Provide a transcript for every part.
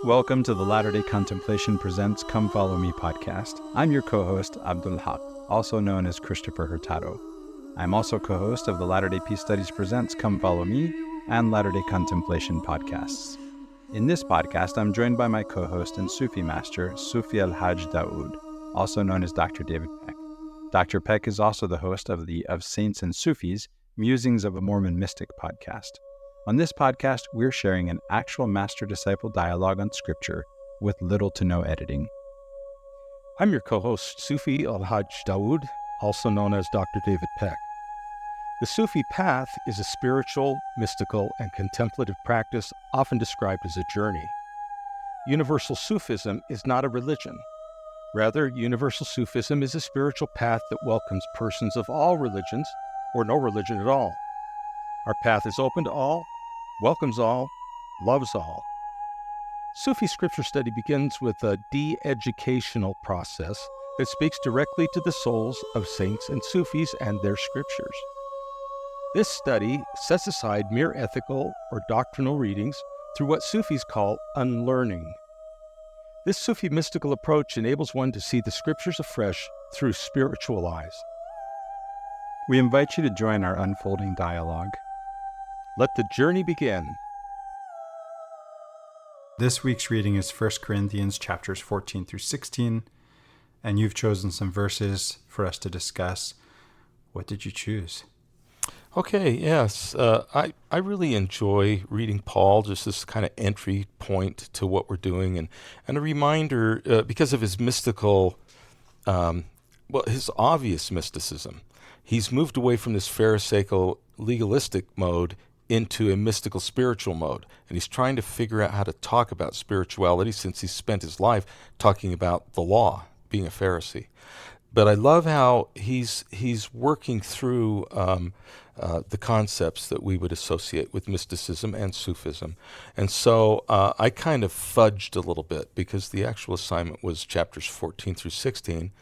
Welcome to the Latter-day Contemplation Presents Come Follow Me podcast. I'm your co-host, al-Haqq, also known as Christopher Hurtado. I'm also co-host of the Latter-day Peace Studies Presents Come Follow Me and Latter-day Contemplation podcasts. In this podcast, I'm joined by my co-host and Sufi master, Sufi al-Hajj Daud, also known as Dr. David Peck. Dr. Peck is also the host of the Of Saints and Sufis, Musings of a Mormon Mystic podcast. On this podcast, we're sharing an actual master-disciple dialogue on Scripture with little to no editing. I'm your co-host, Sufi al-Hajj Daud, also known as Dr. David Peck. The Sufi path is a spiritual, mystical, and contemplative practice often described as a journey. Universal Sufism is not a religion. Rather, Universal Sufism is a spiritual path that welcomes persons of all religions, or no religion at all. Our path is open to all, welcomes all, loves all. Sufi scripture study begins with a de-educational process that speaks directly to the souls of saints and Sufis and their scriptures. This study sets aside mere ethical or doctrinal readings through what Sufis call unlearning. This Sufi mystical approach enables one to see the scriptures afresh through spiritual eyes. We invite you to join our unfolding dialogue. Let the journey begin. This week's reading is 1 Corinthians chapters 14 through 16, and you've chosen some verses for us to discuss. What did you choose? Okay, yes. I really enjoy reading Paul, just this kind of entry point to what we're doing, and a reminder, because of his mystical, his obvious mysticism. He's moved away from this Pharisaical legalistic mode into a mystical spiritual mode. And he's trying to figure out how to talk about spirituality since he's spent his life talking about the law, being a Pharisee. But I love how he's working through the concepts that we would associate with mysticism and Sufism. And so I kind of fudged a little bit because the actual assignment was chapters 14 through 16.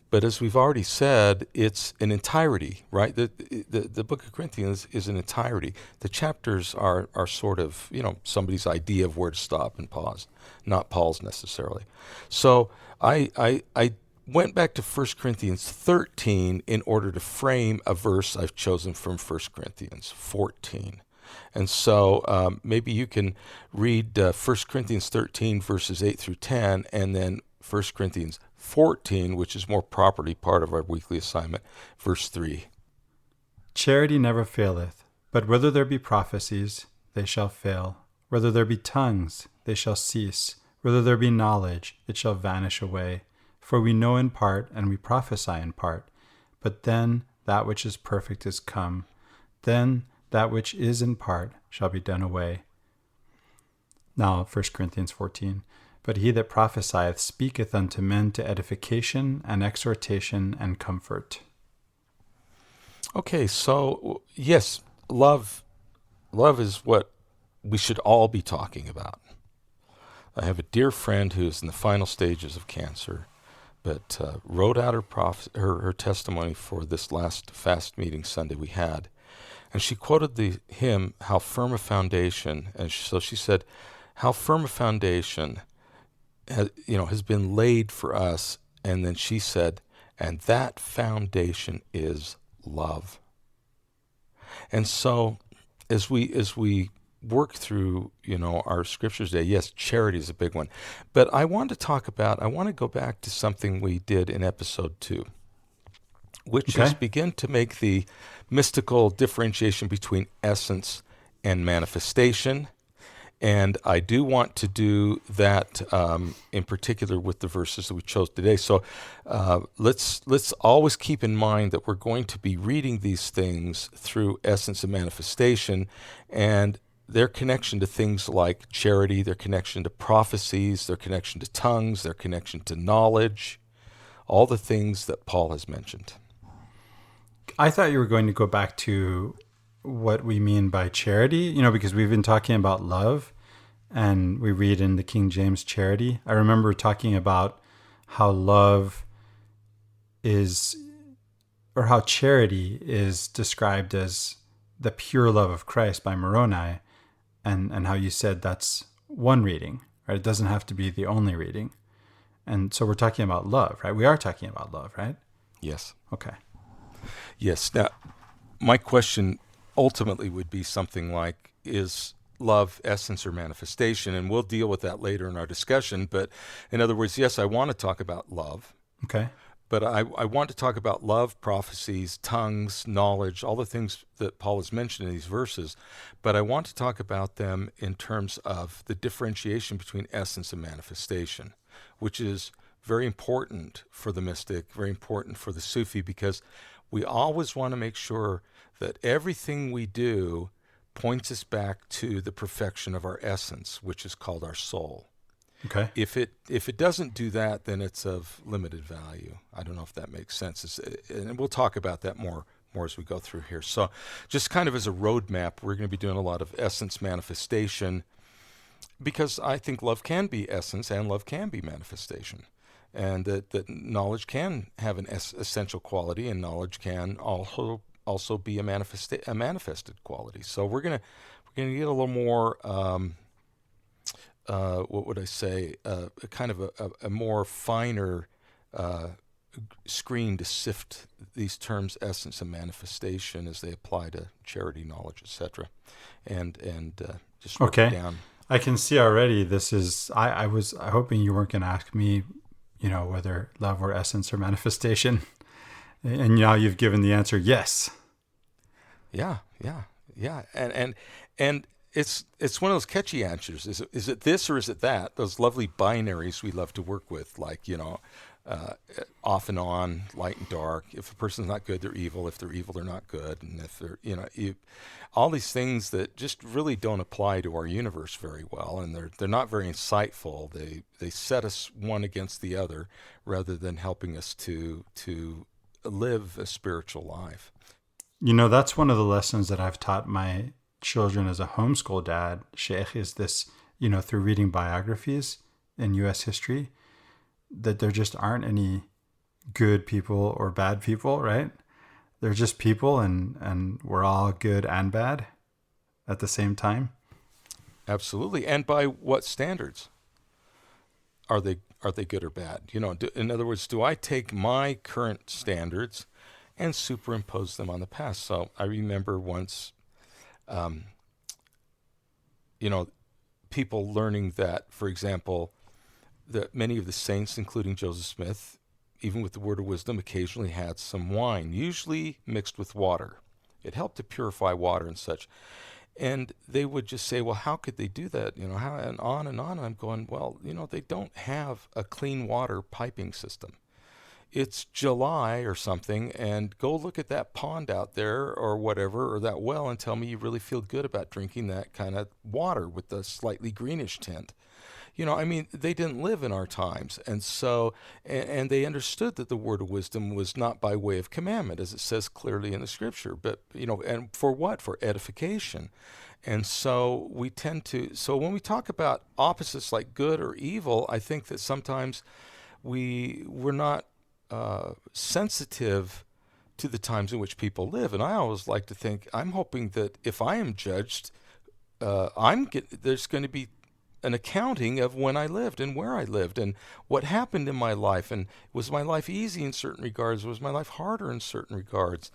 But as we've already said, it's an entirety, right? The book of Corinthians is an entirety. The chapters are sort of, somebody's idea of where to stop and pause, not Paul's necessarily. So I went back to 1 Corinthians 13 in order to frame a verse I've chosen from 1 Corinthians 14. And so maybe you can read 1 Corinthians 13, verses 8 through 10, and then 1 Corinthians 14, which is more properly part of our weekly assignment, verse 3. Charity never faileth, but whether there be prophecies, they shall fail. Whether there be tongues, they shall cease. Whether there be knowledge, it shall vanish away. For we know in part, and we prophesy in part. But then that which is perfect is come. Then that which is in part shall be done away. Now, 1 Corinthians 14. But he that prophesieth speaketh unto men to edification and exhortation and comfort. Okay, so yes, love is what we should all be talking about. I have a dear friend who is in the final stages of cancer, but wrote out her testimony for this last fast meeting Sunday we had. And she quoted the hymn, How Firm a Foundation. And so she said, how firm a foundation has been laid for us. And then she said, and that foundation is love. And so as we work through, our scriptures today, yes, charity is a big one. But I want to go back to something we did in episode 2, which is begin to make the mystical differentiation between essence and manifestation. And I do want to do that in particular with the verses that we chose today. So let's always keep in mind that we're going to be reading these things through essence and manifestation, and their connection to things like charity, their connection to prophecies, their connection to tongues, their connection to knowledge, all the things that Paul has mentioned. I thought you were going to go back to what we mean by charity, because we've been talking about love, and we read in the King James charity. I remember talking about how love is, or how charity is described as the pure love of Christ by Moroni, and how you said that's one reading, right? It doesn't have to be the only reading. And so we're talking about love, right? We are talking about love, right? Yes. Okay. Yes. Now, my question ultimately would be something like, is love essence or manifestation? And we'll deal with that later in our discussion. But in other words, yes, I want to talk about love. Okay. But I want to talk about love, prophecies, tongues, knowledge, all the things that Paul has mentioned in these verses. But I want to talk about them in terms of the differentiation between essence and manifestation, which is very important for the mystic, very important for the Sufi, because we always want to make sure that everything we do points us back to the perfection of our essence, which is called our soul. Okay. If it doesn't do that, then it's of limited value. I don't know if that makes sense. And we'll talk about that more as we go through here. So just kind of as a roadmap, we're going to be doing a lot of essence manifestation, because I think love can be essence and love can be manifestation. And that knowledge can have an essential quality, and knowledge can also be a manifested quality. So we're gonna get a little more what would I say, kind of a more finer screen to sift these terms essence and manifestation as they apply to charity, knowledge, etc. And just work it down. I can see already this is, I was hoping you weren't going to ask me, whether love or essence or manifestation. And now you've given the answer, yes. Yeah. And it's one of those catchy answers. Is it this or is it that? Those lovely binaries we love to work with, like, off and on, light and dark. If a person's not good, they're evil. If they're evil, they're not good. And if they're, all these things that just really don't apply to our universe very well, and they're not very insightful. They set us one against the other rather than helping us to live a spiritual life. That's one of the lessons that I've taught my children as a homeschool dad, Sheikh, is this, through reading biographies in U.S. history, that there just aren't any good people or bad people, right? They're just people, and we're all good and bad at the same time. Absolutely. And by what standards are they good or bad? In other words, do I take my current standards and superimpose them on the past? So I remember once, people learning that, for example, that many of the saints, including Joseph Smith, even with the word of wisdom, occasionally had some wine, usually mixed with water. It helped to purify water and such. And they would just say, well, how could they do that? How, and on and on. And I'm going, well, they don't have a clean water piping system. It's July or something, and go look at that pond out there or whatever, or that well, and tell me you really feel good about drinking that kind of water with the slightly greenish tint. They didn't live in our times. And so, and they understood that the word of wisdom was not by way of commandment, as it says clearly in the scripture, but, and for what? For edification. And so so when we talk about opposites like good or evil, I think that sometimes we're not sensitive to the times in which people live. And I always like to think, I'm hoping that if I am judged, there's going to be an accounting of when I lived and where I lived and what happened in my life. And was my life easy in certain regards? Was my life harder in certain regards?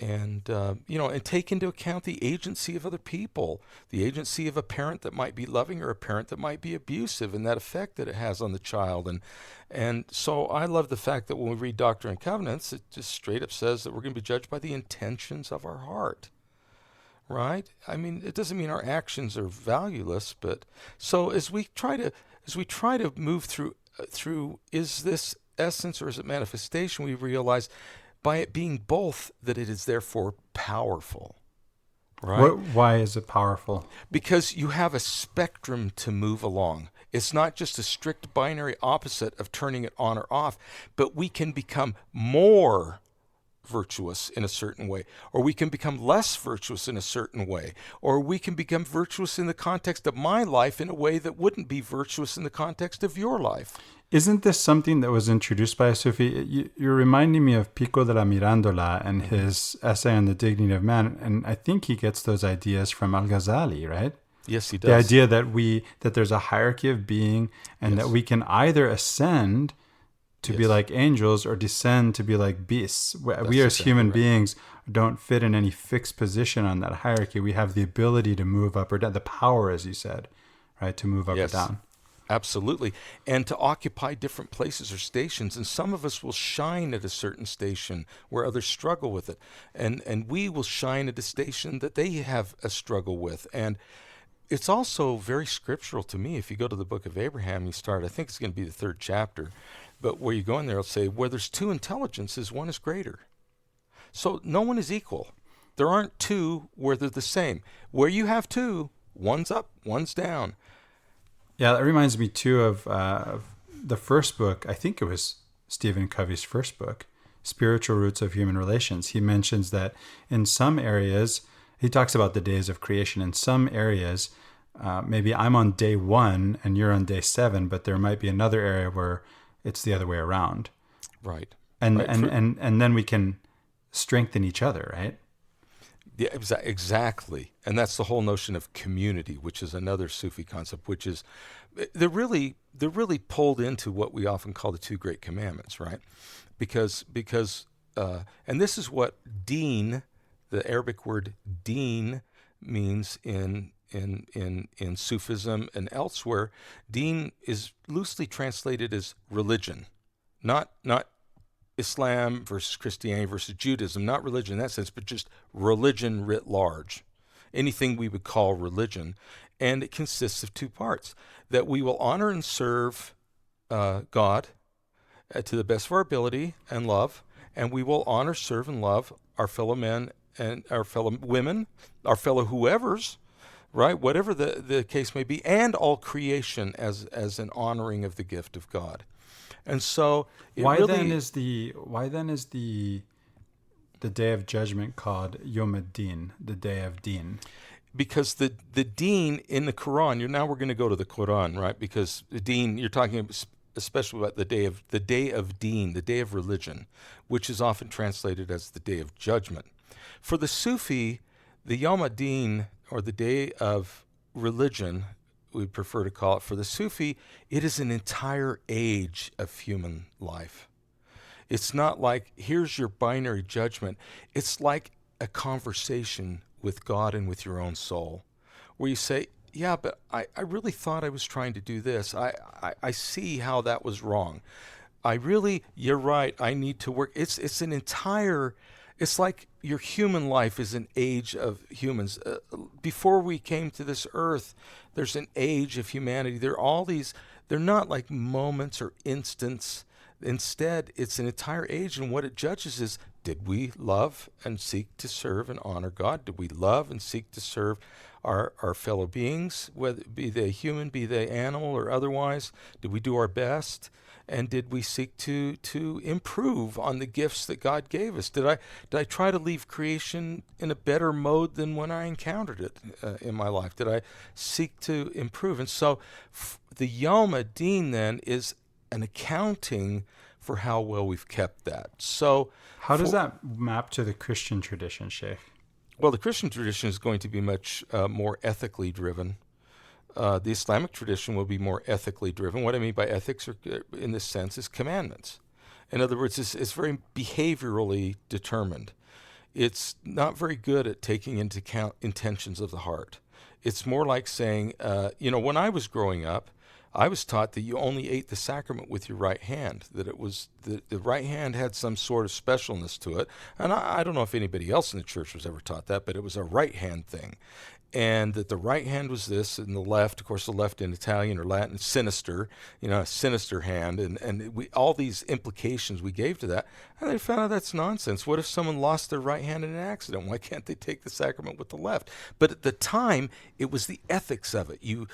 And, and take into account the agency of other people, the agency of a parent that might be loving or a parent that might be abusive, and that effect that it has on the child. And so I love the fact that when we read Doctrine and Covenants, it just straight up says that we're going to be judged by the intentions of our heart. Right? It doesn't mean our actions are valueless, but so as we try to move through is this essence or is it manifestation, we realize by it being both that it is therefore powerful. Right? Why is it powerful? Because you have a spectrum to move along. It's not just a strict binary opposite of turning it on or off, but we can become more virtuous in a certain way, or we can become less virtuous in a certain way, or we can become virtuous in the context of my life in a way that wouldn't be virtuous in the context of your life. Isn't this something that was introduced by a Sufi? You're reminding me of Pico de la Mirandola and his essay on the dignity of man, and I think he gets those ideas from Al-Ghazali, right? Yes, he The does. idea that there's a hierarchy of being, and Yes. that we can either ascend to be Yes. like angels or descend to be like beasts. We That's as exactly human right. beings don't fit in any fixed position on that hierarchy. We have the ability to move up or down, the power, as you said, right, to move up or Yes. down. Absolutely. And to occupy different places or stations. And some of us will shine at a certain station where others struggle with it. And we will shine at a station that they have a struggle with. And it's also very scriptural to me. If you go to the book of Abraham, you start, I think it's going to be the 3rd chapter, but where you go in there, it'll say, where there's 2 intelligences, one is greater. So no one is equal. There aren't 2 where they're the same. Where you have 2, one's up, one's down. Yeah, that reminds me too of the first book. I think it was Stephen Covey's first book, Spiritual Roots of Human Relations. He mentions that in some areas, he talks about the days of creation. In some areas, maybe I'm on day 1 and you're on day 7, but there might be another area where it's the other way around. Right. And Right. and then we can strengthen each other, right? Yeah, exactly. And that's the whole notion of community, which is another Sufi concept, which is they're really pulled into what we often call the 2 great commandments, right? Because and this is what deen, the Arabic word deen, means in Sufism and elsewhere. Deen is loosely translated as religion, not Islam versus Christianity versus Judaism, not religion in that sense, but just religion writ large, anything we would call religion. And it consists of 2 parts, that we will honor and serve God to the best of our ability and love, and we will honor, serve, and love our fellow men and our fellow women, our fellow whoever's, right, whatever the case may be, and all creation as an honoring of the gift of God. And so Why then is the day of judgment called Yom Ad-Din, the day of Din? because the deen in the Quran, we're going to go to the Quran, right? Because the deen, you're talking especially about the day of deen, the day of religion, which is often translated as the day of judgment. For the Sufi, the Yom Ad-Din, or the day of religion, we prefer to call it, for the Sufi, it is an entire age of human life. It's not like, here's your binary judgment. It's like a conversation with God and with your own soul, where you say, yeah, but I really thought I was trying to do this. I see how that was wrong. You're right, I need to work. It's an entire, it's like your human life is an age of humans. Before we came to this earth, there's an age of humanity. There are all these, they're not like moments or instants. Instead, it's an entire age, and what it judges is, did we love and seek to serve and honor God? Did we love and seek to serve our fellow beings, whether be they human, be they animal, or otherwise? Did we do our best? And did we seek to improve on the gifts that God gave us? Did I try to leave creation in a better mode than when I encountered it in my life? Did I seek to improve? And so the Yom Ad-Din then is an accounting for how well we've kept that. So how does that map to the Christian tradition, Sheikh? Well, the Christian tradition is going to be much more ethically driven. The Islamic tradition will be more ethically driven. What I mean by ethics, in this sense, is commandments. In other words, it's very behaviorally determined. It's not very good at taking into account intentions of the heart. It's more like saying, when I was growing up, I was taught that you only ate the sacrament with your right hand, that it was the right hand had some sort of specialness to it. And I don't know if anybody else in the church was ever taught that, but it was a right hand thing. And that the right hand was this, and the left, of course, the left in Italian or Latin, sinister, a sinister hand. And all these implications we gave to that. And they found out that's nonsense. What if someone lost their right hand in an accident? Why can't they take the sacrament with the left? But at the time, it was the ethics of it. You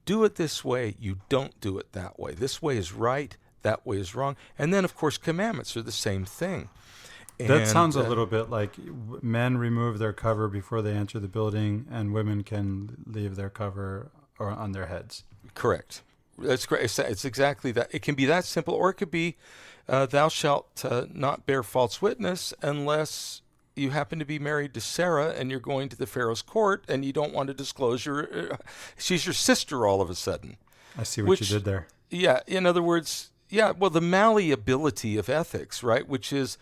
do it this way, you don't do it that way. This way is right, that way is wrong. And then, of course, commandments are the same thing. That sounds a little bit like men remove their cover before they enter the building, and women can leave their cover or on their heads. Correct. That's great. It's exactly that. It can be that simple, or it could be, thou shalt not bear false witness unless you happen to be married to Sarah and you're going to the Pharaoh's court and you don't want to disclose she's your sister all of a sudden. I see what you did there. Yeah, in other words, well, the malleability of ethics, right, which is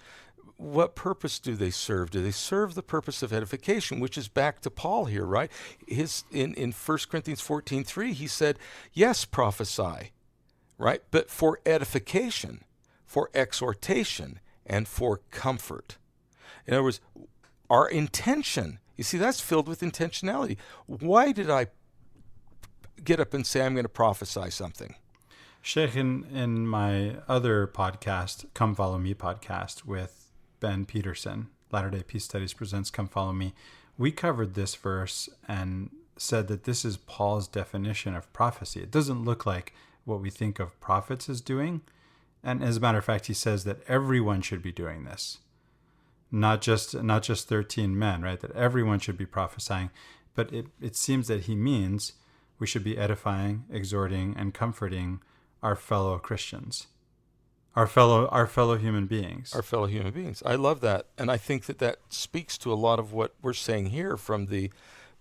what purpose do they serve? Do they serve the purpose of edification, which is back to Paul here, right? In 1 Corinthians 14:3, he said, yes, prophesy, right, but for edification, for exhortation, and for comfort. In other words, our intention, you see, that's filled with intentionality. Why did I get up and say I'm going to prophesy something? Sheikh, in my other podcast, Come Follow Me podcast with Ben Peterson, Latter-day Peace Studies presents Come Follow Me, we covered this verse and said that this is Paul's definition of prophecy. It doesn't look like what we think of prophets as doing. And as a matter of fact, he says that everyone should be doing this. Not just 13 men, right? That everyone should be prophesying. But it seems that he means we should be edifying, exhorting, and comforting our fellow Christians. Our fellow human beings. Our fellow human beings. I love that. And I think that speaks to a lot of what we're saying here from the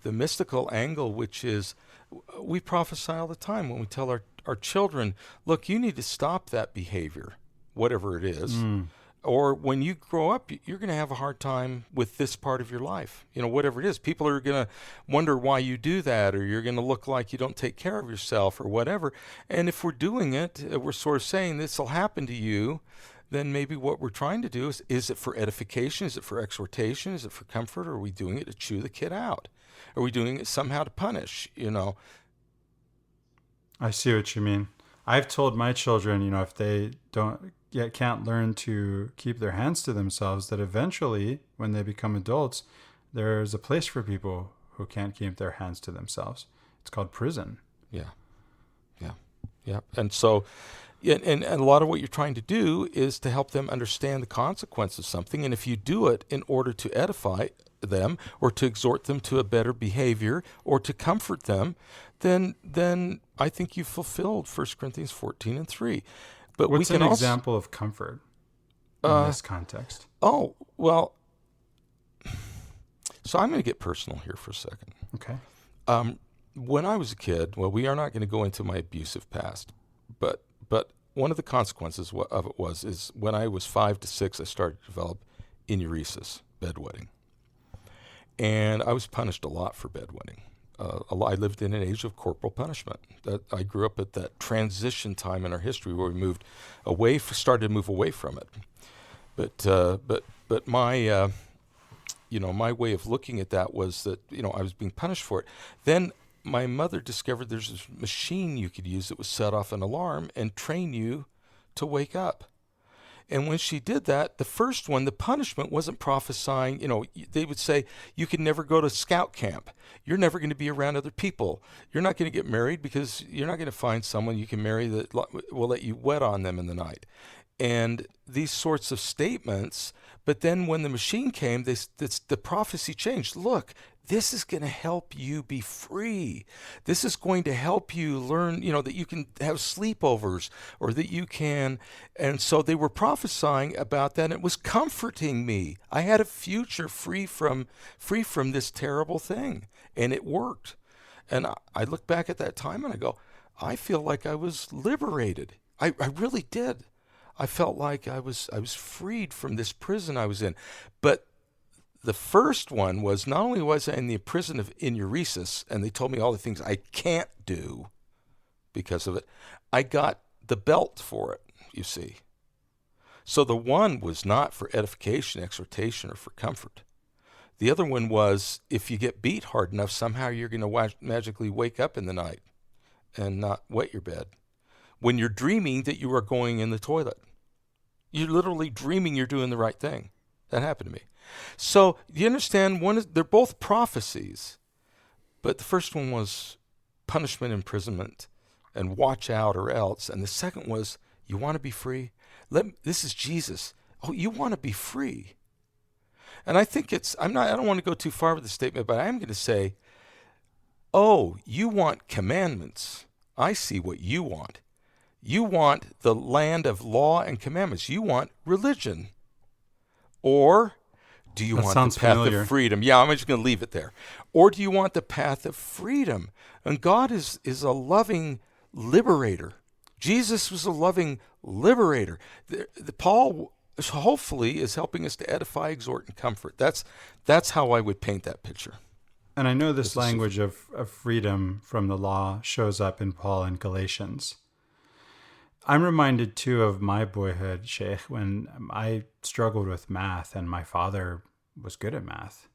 mystical angle, which is we prophesy all the time when we tell our children, look, you need to stop that behavior, whatever it is. Or when you grow up, you're going to have a hard time with this part of your life, whatever it is. People are going to wonder why you do that, or you're going to look like you don't take care of yourself or whatever. And if we're doing it, we're sort of saying this will happen to you, then maybe what we're trying to do is it for edification? Is it for exhortation? Is it for comfort? Or are we doing it to chew the kid out? Are we doing it somehow to punish, I see what you mean. I've told my children, if they can't learn to keep their hands to themselves, that eventually, when they become adults, there's a place for people who can't keep their hands to themselves. It's called prison. Yeah. And so, and a lot of what you're trying to do is to help them understand the consequence of something. And if you do it in order to edify them or to exhort them to a better behavior or to comfort them, then I think you've fulfilled 1 Corinthians 14:3. But what's we can an example of comfort in this context? Oh, well, so I'm going to get personal here for a second. Okay. When I was a kid, well, we are not going to go into my abusive past, but one of the consequences of it is when I was 5 to 6, I started to develop enuresis, bedwetting. And I was punished a lot for bedwetting. I lived in an age of corporal punishment. I grew up at that transition time in our history where we started to move away from it. But my my way of looking at that was that I was being punished for it. Then my mother discovered there's this machine you could use that would set off an alarm and train you to wake up. And when she did that, the first one, the punishment wasn't prophesying. They would say, you can never go to scout camp. You're never going to be around other people. You're not going to get married because you're not going to find someone you can marry that will let you wet on them in the night. And these sorts of statements. But then when the machine came, the prophecy changed. Look, this is going to help you be free. This is going to help you learn, that you can have sleepovers or that you can. And so they were prophesying about that. And it was comforting me. I had a future free from this terrible thing. And it worked. And I look back at that time and I go, I feel like I was liberated. I really did. I felt like I was freed from this prison I was in. But the first one was not only was I in the prison of enuresis, and they told me all the things I can't do because of it, I got the belt for it, you see. So the one was not for edification, exhortation, or for comfort. The other one was if you get beat hard enough, somehow you're going to magically wake up in the night and not wet your bed. When you're dreaming that you are going in the toilet. You're literally dreaming you're doing the right thing. That happened to me. So you understand, they're both prophecies, but the first one was punishment, imprisonment, and watch out or else. And the second was, you want to be free? This is Jesus. Oh, you want to be free. And I think I don't want to go too far with the statement, but I am going to say, oh, you want commandments. I see what you want. You want the land of law and commandments. You want religion. Or Do you That want the sounds path familiar. of freedom? Yeah, I'm just going to leave it there. Or do you want the path of freedom? And God is a loving liberator. Jesus was a loving liberator. Paul hopefully is helping us to edify, exhort, and comfort. That's how I would paint that picture. And I know this As a Sufi. language of freedom from the law shows up in Paul in Galatians. I'm reminded too of my boyhood, Sheikh, when I struggled with math and my father was good at math.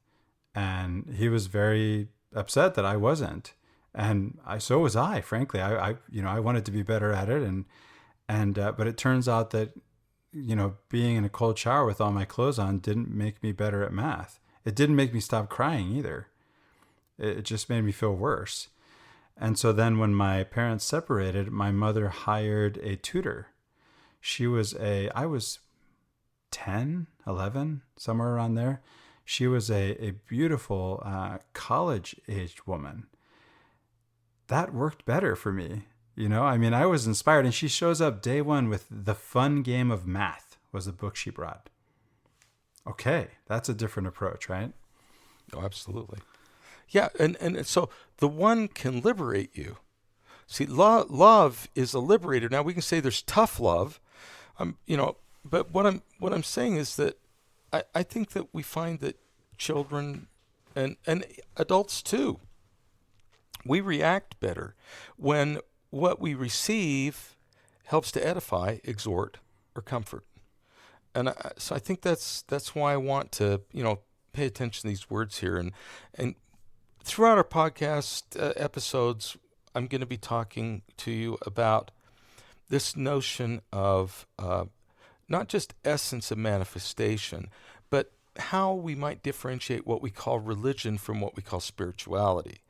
And he was very upset that I wasn't. And so was I, frankly. I wanted to be better at it. But it turns out that, being in a cold shower with all my clothes on didn't make me better at math. It didn't make me stop crying either. It just made me feel worse. And so then when my parents separated, my mother hired a tutor. I was 10, 11, somewhere around there. She was a beautiful college-aged woman. That worked better for me. I was inspired. And she shows up day one with The Fun Game of Math was the book she brought. Okay, that's a different approach, right? Oh, absolutely. Yeah, and so the one can liberate you. See, love is a liberator. Now we can say there's tough love, but what I'm saying is that I think that we find that children and adults too, we react better when what we receive helps to edify, exhort, or comfort. And so I think that's why I want to pay attention to these words here and throughout our podcast episodes, I'm going to be talking to you about this notion of not just essence of manifestation, but how we might differentiate what we call religion from what we call spirituality.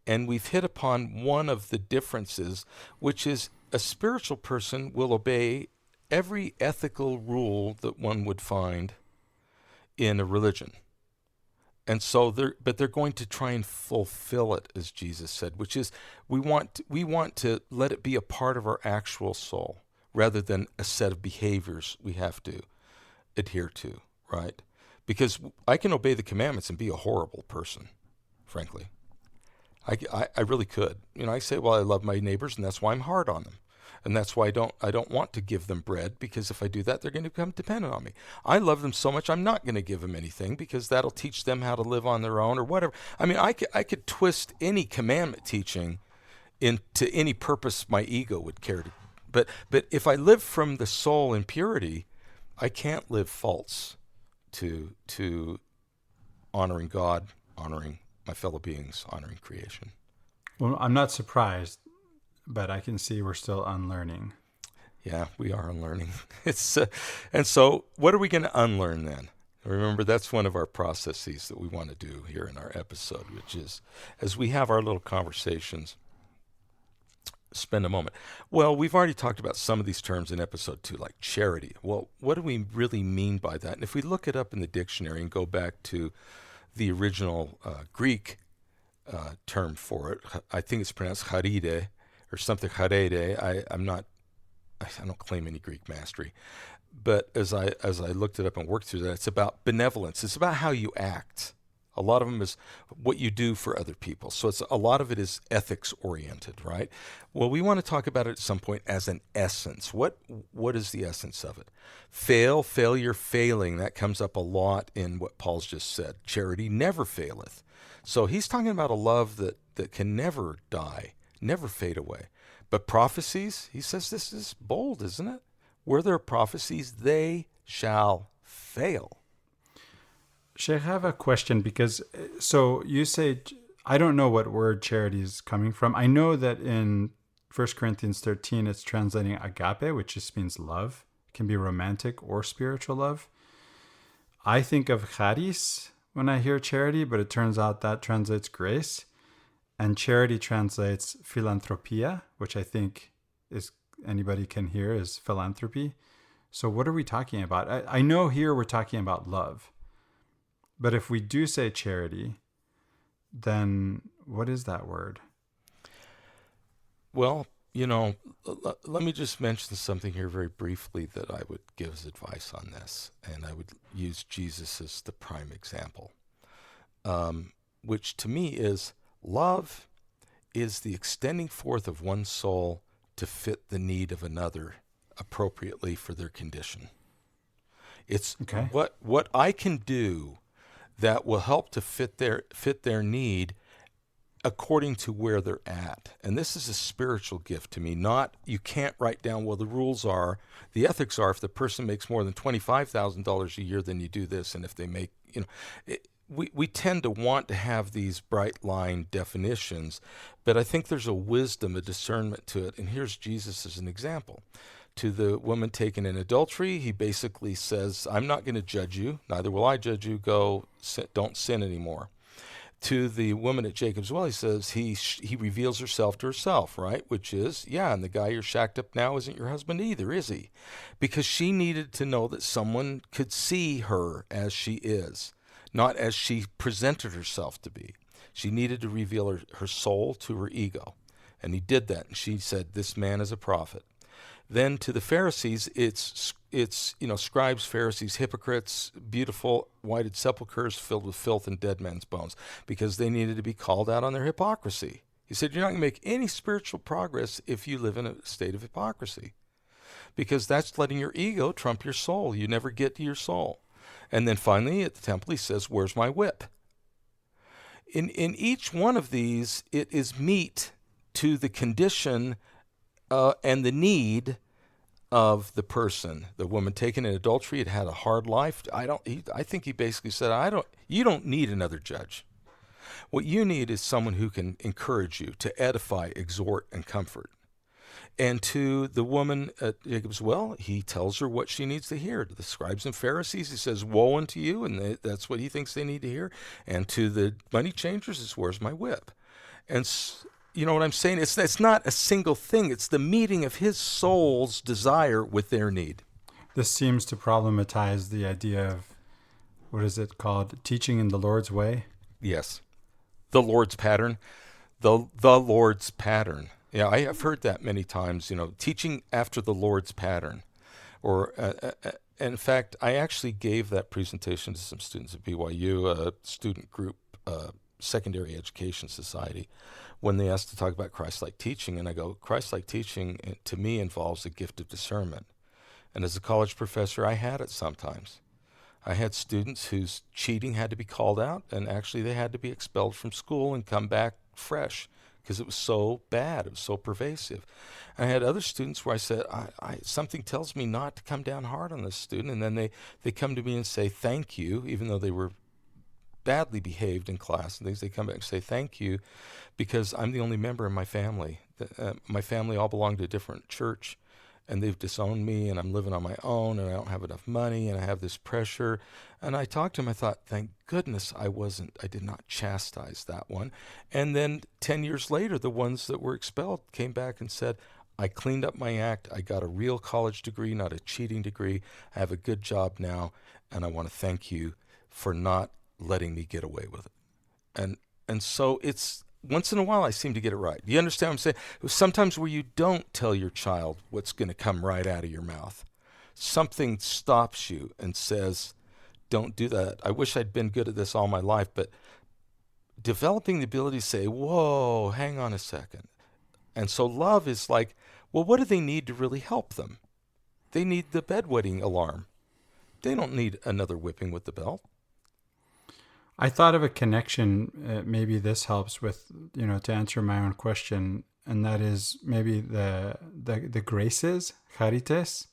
And we've hit upon one of the differences, which is a spiritual person will obey every ethical rule that one would find in a religion. And so they're going to try and fulfill it, as Jesus said, which is we want to let it be a part of our actual soul rather than a set of behaviors we have to adhere to, right? Because I can obey the commandments and be a horrible person, frankly. I really could. I say, well, I love my neighbors, and that's why I'm hard on them. And that's why I don't want to give them bread, because if I do that, they're going to become dependent on me. I love them so much, I'm not going to give them anything because that'll teach them how to live on their own or whatever. I could twist any commandment teaching into any purpose my ego would care to. But if I live from the soul in purity, I can't live false to honoring God, honoring my fellow beings, honoring creation. Well, I'm not surprised, but I can see we're still unlearning. Yeah, we are unlearning. And so what are we going to unlearn then? Remember, that's one of our processes that we want to do here in our episode, which is, as we have our little conversations, spend a moment. Well, we've already talked about some of these terms in episode 2, like charity. Well, what do we really mean by that? And if we look it up in the dictionary and go back to the original Greek term for it, I think it's pronounced charide or something, charede. I don't claim any Greek mastery. But as I looked it up and worked through that, it's about benevolence. It's about how you act. A lot of them is what you do for other people. So a lot of it is ethics oriented, right? Well, we want to talk about it at some point as an essence. What is the essence of it? Failure, failing. That comes up a lot in what Paul's just said. Charity never faileth. So he's talking about a love that can never die, never fade away. But prophecies, he says this is bold, isn't it? Where there are prophecies, they shall fail. Sheikh, I have a question because, so you say, I don't know what word charity is coming from. I know that in 1 Corinthians 13, it's translating agape, which just means love. It can be romantic or spiritual love. I think of charis when I hear charity, but it turns out that translates grace. And charity translates philanthropia, which I think is anybody can hear is philanthropy. So what are we talking about? I know here we're talking about love. But if we do say charity, then what is that word? Well, you know, let me just mention something here very briefly that I would give as advice on this, and I would use Jesus as the prime example, which to me is love is the extending forth of one soul to fit the need of another appropriately for their condition. It's Okay. what I can do that will help to fit their need according to where they're at. And this is a spiritual gift to me. Not you can't write down, well, the rules are, the ethics are, if the person makes more than $25,000 a year, then you do this, and if they make, we tend to want to have these bright line definitions, but I think there's a wisdom, a discernment to it. And here's Jesus as an example. To the woman taken in adultery, he basically says, I'm not going to judge you, neither will I judge you, go, don't sin anymore. To the woman at Jacob's well, he says he reveals herself to herself, right? Which is, yeah, and the guy you're shacked up now isn't your husband either, is he? Because she needed to know that someone could see her as she is, not as she presented herself to be. She needed to reveal her soul to her ego. And he did that. And she said, this man is a prophet. Then to the Pharisees, it's scribes, Pharisees, hypocrites, beautiful whited sepulchres filled with filth and dead men's bones, because they needed to be called out on their hypocrisy. He said, you're not going to make any spiritual progress if you live in a state of hypocrisy, because that's letting your ego trump your soul. You never get to your soul. And then finally at the temple, he says, where's my whip? In each one of these, it is meat to the condition and the need of the person. The woman taken in adultery had a hard life. I think he basically said, you don't need another judge. What you need is someone who can encourage you, to edify, exhort, and comfort. And to the woman at Jacob's well, he tells her what she needs to hear. To the scribes and Pharisees, he says, woe unto you, and that's what he thinks they need to hear. And to the money changers, is where's my whip? And you know what I'm saying? It's not a single thing. It's the meeting of his soul's desire with their need. This seems to problematize the idea of, what is it called? Teaching in the Lord's way? Yes. The Lord's pattern. The Lord's pattern. Yeah, I have heard that many times, teaching after the Lord's pattern. Or, in fact, I actually gave that presentation to some students at BYU, a student group, secondary education society, when they asked to talk about Christ-like teaching. And I go, Christ-like teaching to me involves a gift of discernment. And as a college professor, I had it sometimes. I had students whose cheating had to be called out, and actually they had to be expelled from school and come back fresh because it was so bad, it was so pervasive. And I had other students where I said, something tells me not to come down hard on this student, and then they come to me and say thank you, even though they were badly behaved in class and things. They come back and say thank you because I'm the only member in my family. My family all belong to a different church, and they've disowned me, and I'm living on my own, and I don't have enough money, and I have this pressure. And I talked to him. I thought, thank goodness I did not chastise that one. And then 10 years later, the ones that were expelled came back and said, I cleaned up my act. I got a real college degree, not a cheating degree. I have a good job now, and I want to thank you for not letting me get away with it. And so it's, once in a while I seem to get it right. Do you understand what I'm saying? Sometimes where you don't tell your child what's going to come right out of your mouth. Something stops you and says, don't do that. I wish I'd been good at this all my life, but developing the ability to say, whoa, hang on a second. And so love is like, well, what do they need to really help them? They need the bedwetting alarm. They don't need another whipping with the belt. I thought of a connection, maybe this helps with, to answer my own question, and that is maybe the graces, charites,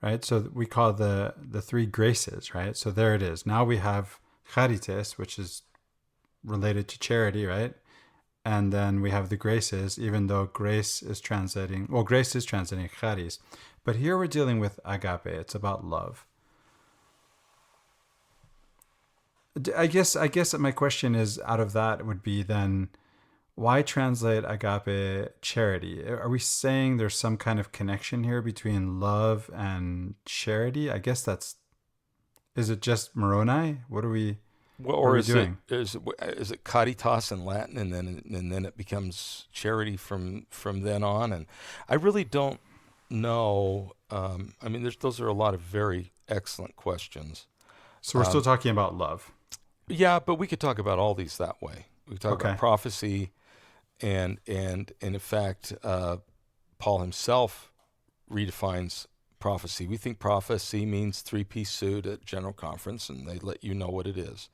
right? So we call the three graces, right? So there it is. Now we have charites, which is related to charity, right? And then we have the graces, even though grace is translating charis. But here we're dealing with agape. It's about love. I guess my question is, out of that would be then, why translate agape charity? Are we saying there's some kind of connection here between love and charity? I guess is it just Moroni? What are we? Well, What are or we is doing? is it caritas in Latin, and then it becomes charity from then on? And I really don't know. I mean, those are a lot of very excellent questions. So we're still talking about love. Yeah, but we could talk about all these that way. We could talk about Okay. prophecy, and in fact, Paul himself redefines prophecy. We think prophecy means three-piece suit at general conference, and they let you know what it is.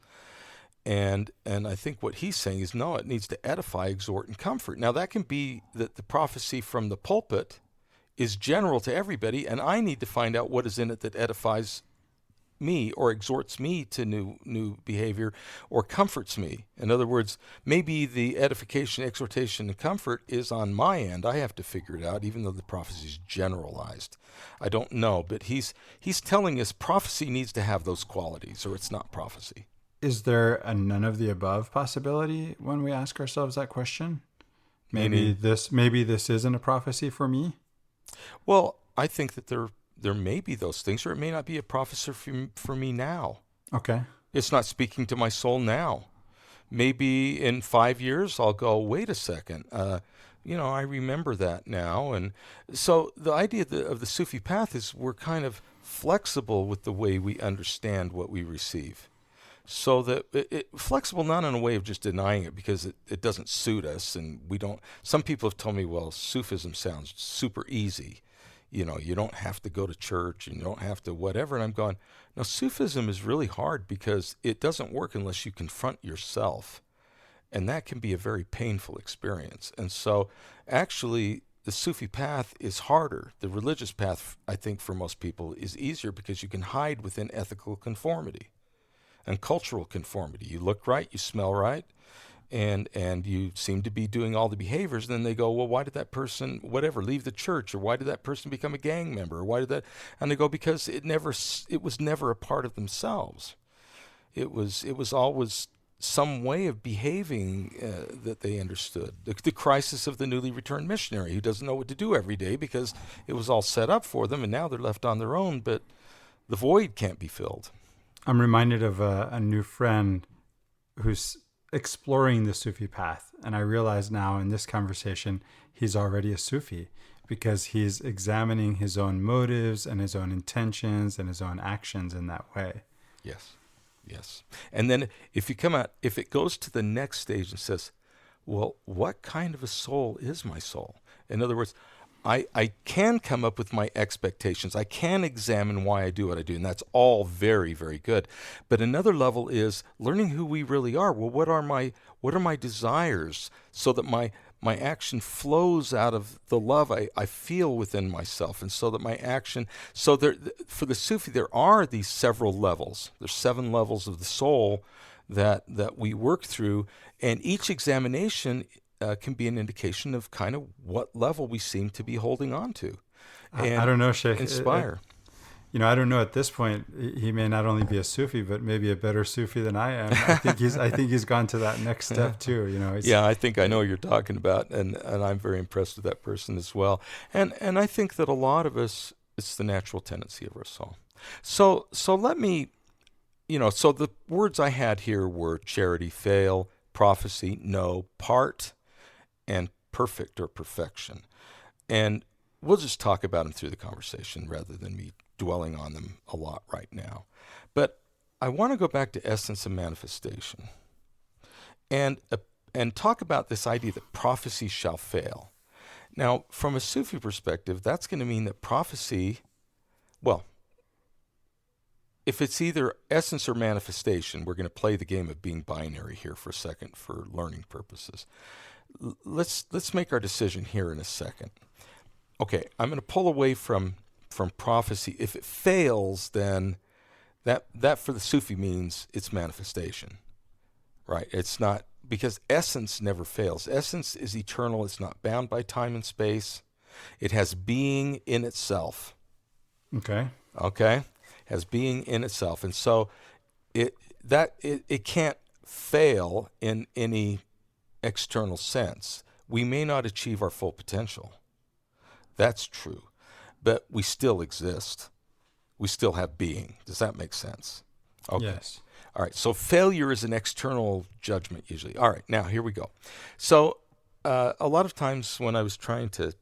And I think what he's saying is, no, it needs to edify, exhort, and comfort. Now, that can be that the prophecy from the pulpit is general to everybody, and I need to find out what is in it that edifies me or exhorts me to new behavior or comforts me. In other words, maybe the edification, exhortation, and comfort is on my end. I have to figure it out, even though the prophecy is generalized. I don't know, but he's telling us prophecy needs to have those qualities, or it's not prophecy. Is there a none of the above possibility when we ask ourselves that question? Meaning, Maybe this isn't a prophecy for me. well, I think that there may be those things, or it may not be a prophecy for me now. Okay. It's not speaking to my soul now. Maybe in 5 years I'll go, wait a second, I remember that now. And so the idea of the Sufi path is we're kind of flexible with the way we understand what we receive. So that flexible not in a way of just denying it because it doesn't suit us, and we don't. Some people have told me, well, Sufism sounds super easy. You don't have to go to church and you don't have to whatever. And I'm going, no, Sufism is really hard because it doesn't work unless you confront yourself. And that can be a very painful experience. And so actually the Sufi path is harder. The religious path, I think, for most people is easier because you can hide within ethical conformity and cultural conformity. You look right, you smell right, and you seem to be doing all the behaviors. And then they go, well, why did that person, whatever, leave the church? Or why did that person become a gang member? Or why did that? And they go, because it was never a part of themselves. It was always some way of behaving that they understood. The crisis of the newly returned missionary who doesn't know what to do every day because it was all set up for them, and now they're left on their own, but the void can't be filled. I'm reminded of a new friend who's exploring the Sufi path. And I realize now in this conversation, he's already a Sufi because he's examining his own motives and his own intentions and his own actions in that way. Yes. And then if it goes to the next stage and says, well, what kind of a soul is my soul? In other words, I can come up with my expectations. I can examine why I do what I do, and that's all very, very good. But another level is learning who we really are. Well, what are my desires so that my action flows out of the love I feel within myself, and so that my action. So for the Sufi, there are these several levels. There's 7 levels of the soul that we work through, and each examination can be an indication of kind of what level we seem to be holding on to. And I don't know, Sheikh. Inspire. I don't know at this point. He may not only be a Sufi, but maybe a better Sufi than I am. I think he's gone to that next step too. Yeah, I think I know what you're talking about, and I'm very impressed with that person as well. And I think that a lot of us, it's the natural tendency of our soul. So let me, so the words I had here were charity, fail, prophecy, no, part, and perfect or perfection. And we'll just talk about them through the conversation rather than me dwelling on them a lot right now. But I want to go back to essence and manifestation and talk about this idea that prophecy shall fail. Now, from a Sufi perspective, that's going to mean that prophecy, well, if it's either essence or manifestation, we're going to play the game of being binary here for a second for learning purposes. Let's make our decision here in a second. Okay, I'm going to pull away from prophecy. If it fails, then that for the Sufi means it's manifestation, right? It's not, because essence never fails. Essence is eternal. It's not bound by time and space. It has being in itself. Okay. Has being in itself, and so it can't fail in any external sense. We may not achieve our full potential. That's true. But we still exist. We still have being. Does that make sense? Okay. Yes. All right, so failure is an external judgment usually. All right, now here we go. So a lot of times when I was trying to,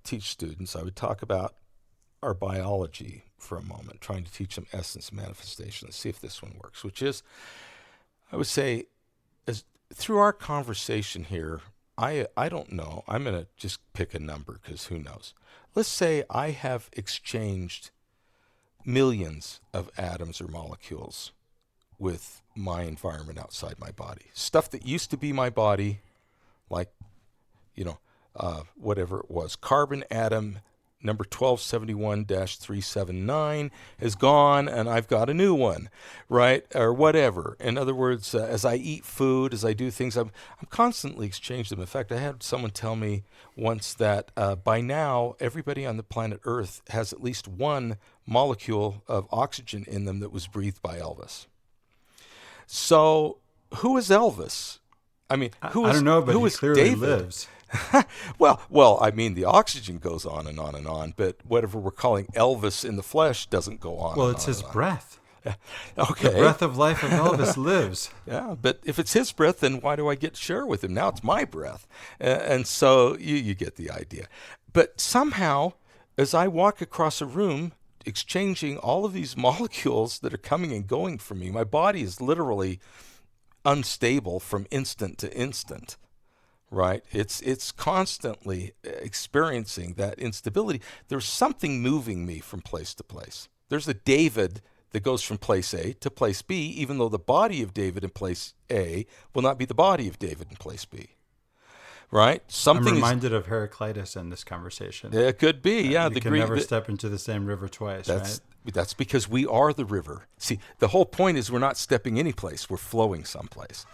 teach students, I would talk about our biology for a moment, trying to teach them essence manifestation. Let's see if this one works, which is, I would say, as through our conversation here, I don't know. I'm going to just pick a number because who knows. Let's say I have exchanged millions of atoms or molecules with my environment outside my body. Stuff that used to be my body, like, whatever it was. Carbon atom number 1271-379 is gone, and I've got a new one, right? Or whatever. In other words, as I eat food, as I do things, I'm constantly exchanging them. In fact, I had someone tell me once that by now, everybody on the planet Earth has at least one molecule of oxygen in them that was breathed by Elvis. So, who is Elvis? I mean, I don't know, but he clearly David? lives. well, I mean, the oxygen goes on and on and on, but whatever we're calling Elvis in the flesh doesn't go on. Well, it's his breath. Okay. The breath of life of Elvis lives. Yeah, but if it's his breath, then why do I get to share with him? Now it's my breath. And so you get the idea. But somehow, as I walk across a room, exchanging all of these molecules that are coming and going from me, my body is literally unstable from instant to instant. Right? It's constantly experiencing that instability. There's something moving me from place to place. There's a David that goes from place A to place B, even though the body of David in place A will not be the body of David in place B. Right? I'm reminded of Heraclitus in this conversation. It could be, yeah. You can never step into the same river twice, right? That's because we are the river. See, the whole point is we're not stepping any place. We're flowing someplace.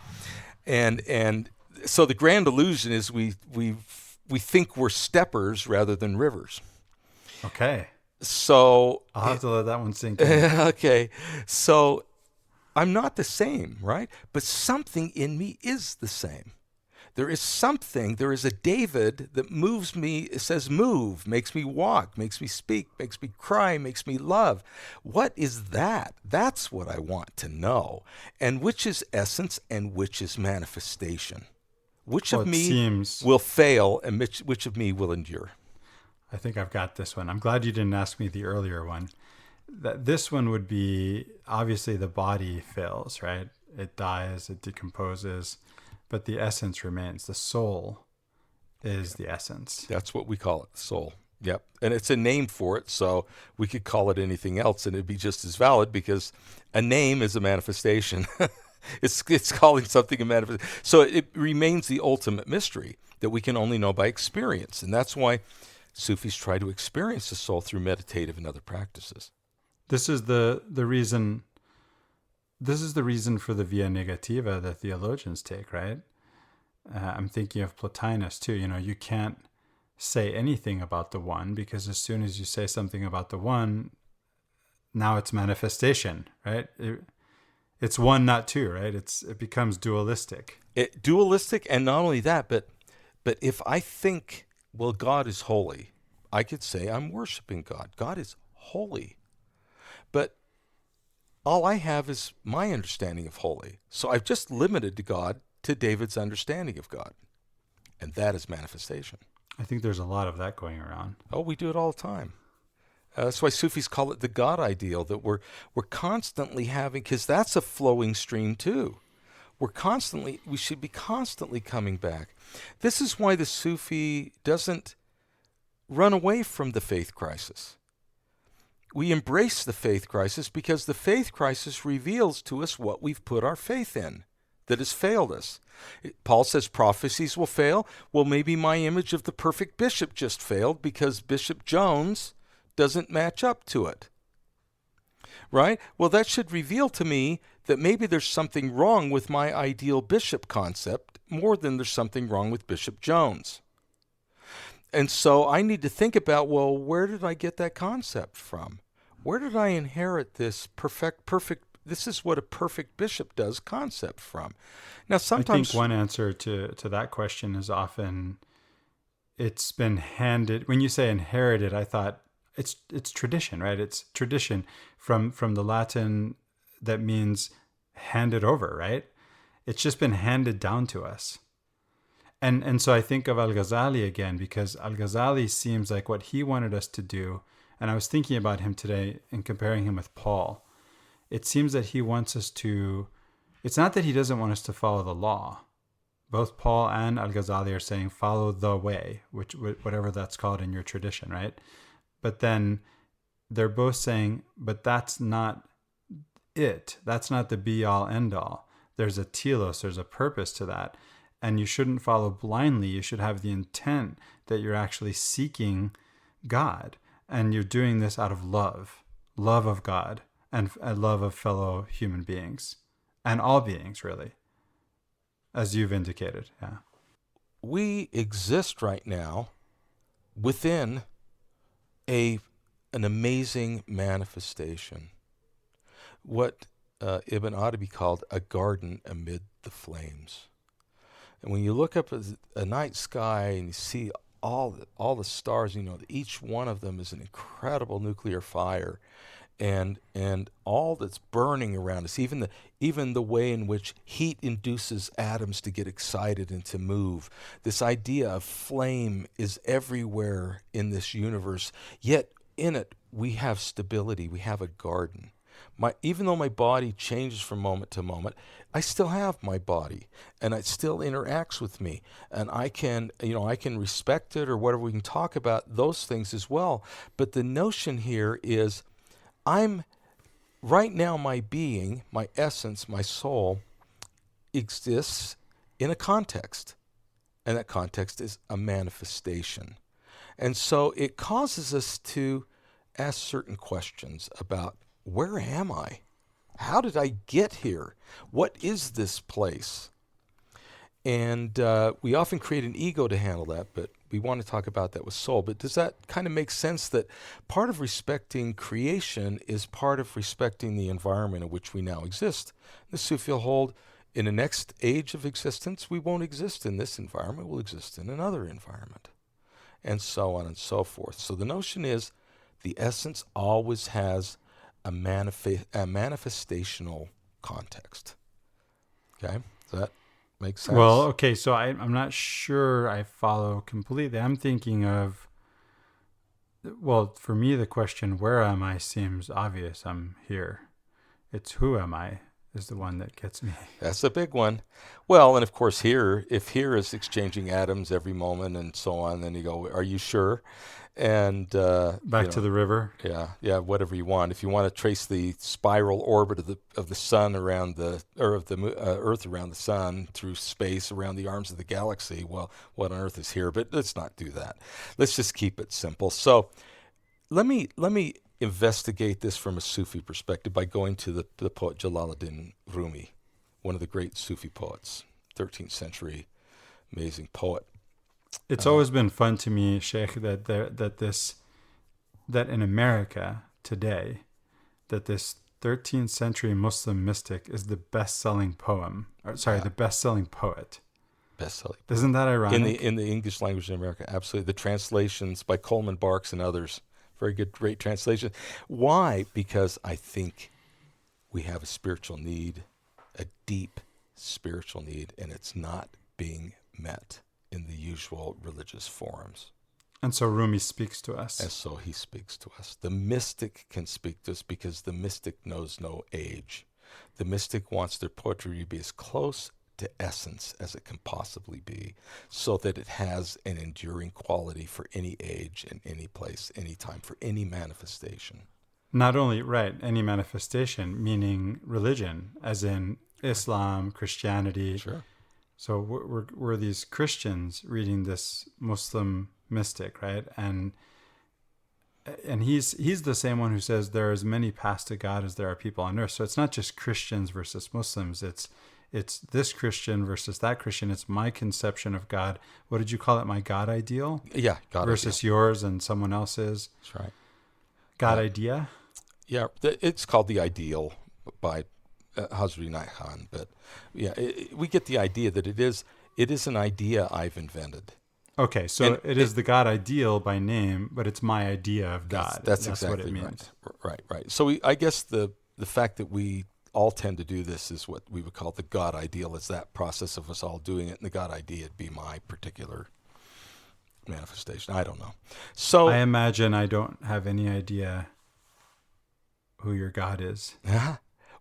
And so the grand illusion is we think we're steppers rather than rivers. Okay. So I'll have to let that one sink in. Okay. So I'm not the same, right? But something in me is the same. There is a David that moves me, it says move, makes me walk, makes me speak, makes me cry, makes me love. What is that? That's what I want to know. And which is essence and which is manifestation? Which of me will fail and which of me will endure? I think I've got this one. I'm glad you didn't ask me the earlier one. This one would be, obviously the body fails, right? It dies, it decomposes, but the essence remains. The soul is the essence. That's what we call it, soul. Yep. And it's a name for it, so we could call it anything else and it'd be just as valid because a name is a manifestation. It's calling something a manifestation. So it remains the ultimate mystery that we can only know by experience. And that's why Sufis try to experience the soul through meditative and other practices. This is the reason for the via negativa that theologians take, right? I'm thinking of Plotinus too. You can't say anything about the one because as soon as you say something about the one, now it's manifestation, right? It's one, not two, right? It becomes dualistic. Dualistic, and not only that, but if I think, well, God is holy, I could say I'm worshiping God. God is holy. But all I have is my understanding of holy. So I've just limited God to David's understanding of God. And that is manifestation. I think there's a lot of that going around. Oh, we do it all the time. That's why Sufis call it the God ideal, that we're constantly having, because that's a flowing stream too. We should be constantly coming back. This is why the Sufi doesn't run away from the faith crisis. We embrace the faith crisis because the faith crisis reveals to us what we've put our faith in that has failed us. Paul says prophecies will fail. Well, maybe my image of the perfect bishop just failed because Bishop Jones doesn't match up to it. Right? Well, that should reveal to me that maybe there's something wrong with my ideal bishop concept more than there's something wrong with Bishop Jones. And so I need to think about, well, where did I get that concept from? Where did I inherit this perfect, this is what a perfect bishop does concept from? Now, sometimes I think one answer to that question is often it's been handed. When you say inherited, I thought it's tradition, right? It's tradition from the Latin that means handed over, right? It's just been handed down to us. And so I think of Al-Ghazali again, because Al-Ghazali seems like what he wanted us to do. And I was thinking about him today and comparing him with Paul. It seems that he wants us to, it's not that he doesn't want us to follow the law. Both Paul and Al-Ghazali are saying follow the way, which whatever that's called in your tradition, right? But then they're both saying, but that's not it. That's not the be all end all. There's a telos, there's a purpose to that. And you shouldn't follow blindly. You should have the intent that you're actually seeking God. And you're doing this out of love of God and love of fellow human beings and all beings, really, as you've indicated. Yeah. We exist right now within an amazing manifestation. What Ibn Arabi called a garden amid the flames. And when you look up at a night sky and you see all the stars, you know, each one of them is an incredible nuclear fire, and all that's burning around us, even the way in which heat induces atoms to get excited and to move. This idea of flame is everywhere in this universe, yet in it we have stability, we have a garden. Even though my body changes from moment to moment, I still have my body, and it still interacts with me, and I can respect it or whatever. We can talk about those things as well. But the notion here is, right now my being, my essence, my soul exists in a context, and that context is a manifestation. And so it causes us to ask certain questions about, where am I? How did I get here? What is this place? And we often create an ego to handle that, but we want to talk about that with soul. But does that kind of make sense that part of respecting creation is part of respecting the environment in which we now exist? The Sufi will hold, in the next age of existence, we won't exist in this environment, we'll exist in another environment, and so on and so forth. So the notion is the essence always has a manifestational context. Okay? Does that make sense? Well, okay, so I'm not sure I follow completely. I'm thinking of, well, for me, the question, where am I, seems obvious. I'm here. It's who am I is the one that gets me. That's a big one. Well, and of course if here is exchanging atoms every moment and so on, then you go, are you sure? And back to the river. Yeah, whatever you want. If you want to trace the spiral orbit of the sun around of the Earth around the sun through space around the arms of the galaxy, well, what on earth is here? But let's not do that. Let's just keep it simple. So let me investigate this from a Sufi perspective by going to the poet Jalaluddin Rumi, one of the great Sufi poets, 13th century, amazing poet. It's always been fun to me, Sheikh, that in America today, that this 13th century Muslim mystic is the best-selling poem. The best-selling poet. Best-selling. Isn't that ironic? In the English language in America, absolutely. The translations by Coleman Barks and others, very good, great translation. Why? Because I think we have a spiritual need, a deep spiritual need, and it's not being met in the usual religious forums. And so Rumi speaks to us. And so he speaks to us. The mystic can speak to us because the mystic knows no age. The mystic wants their poetry to be as close to essence as it can possibly be, so that it has an enduring quality for any age and any place, any time, for any manifestation. Not only, right, any manifestation, meaning religion, as in Islam, Christianity. Sure. So we're these Christians reading this Muslim mystic, right? And he's the same one who says there are as many paths to God as there are people on earth. So it's not just Christians versus Muslims. It's this Christian versus that Christian. It's my conception of God. What did you call it? My God ideal? Yeah, God versus ideal. yours and someone else's. That's right. God idea? Yeah, it's called the ideal by Hazri Nai Khan, but yeah, we get the idea that it is an idea I've invented. Okay, so it is the God ideal by name, but it's my idea of God. That's exactly what it means. Right. So I guess the fact that we all tend to do this is what we would call the God ideal. It's that process of us all doing it, and the God idea would be my particular manifestation. I don't know. So I imagine I don't have any idea who your God is.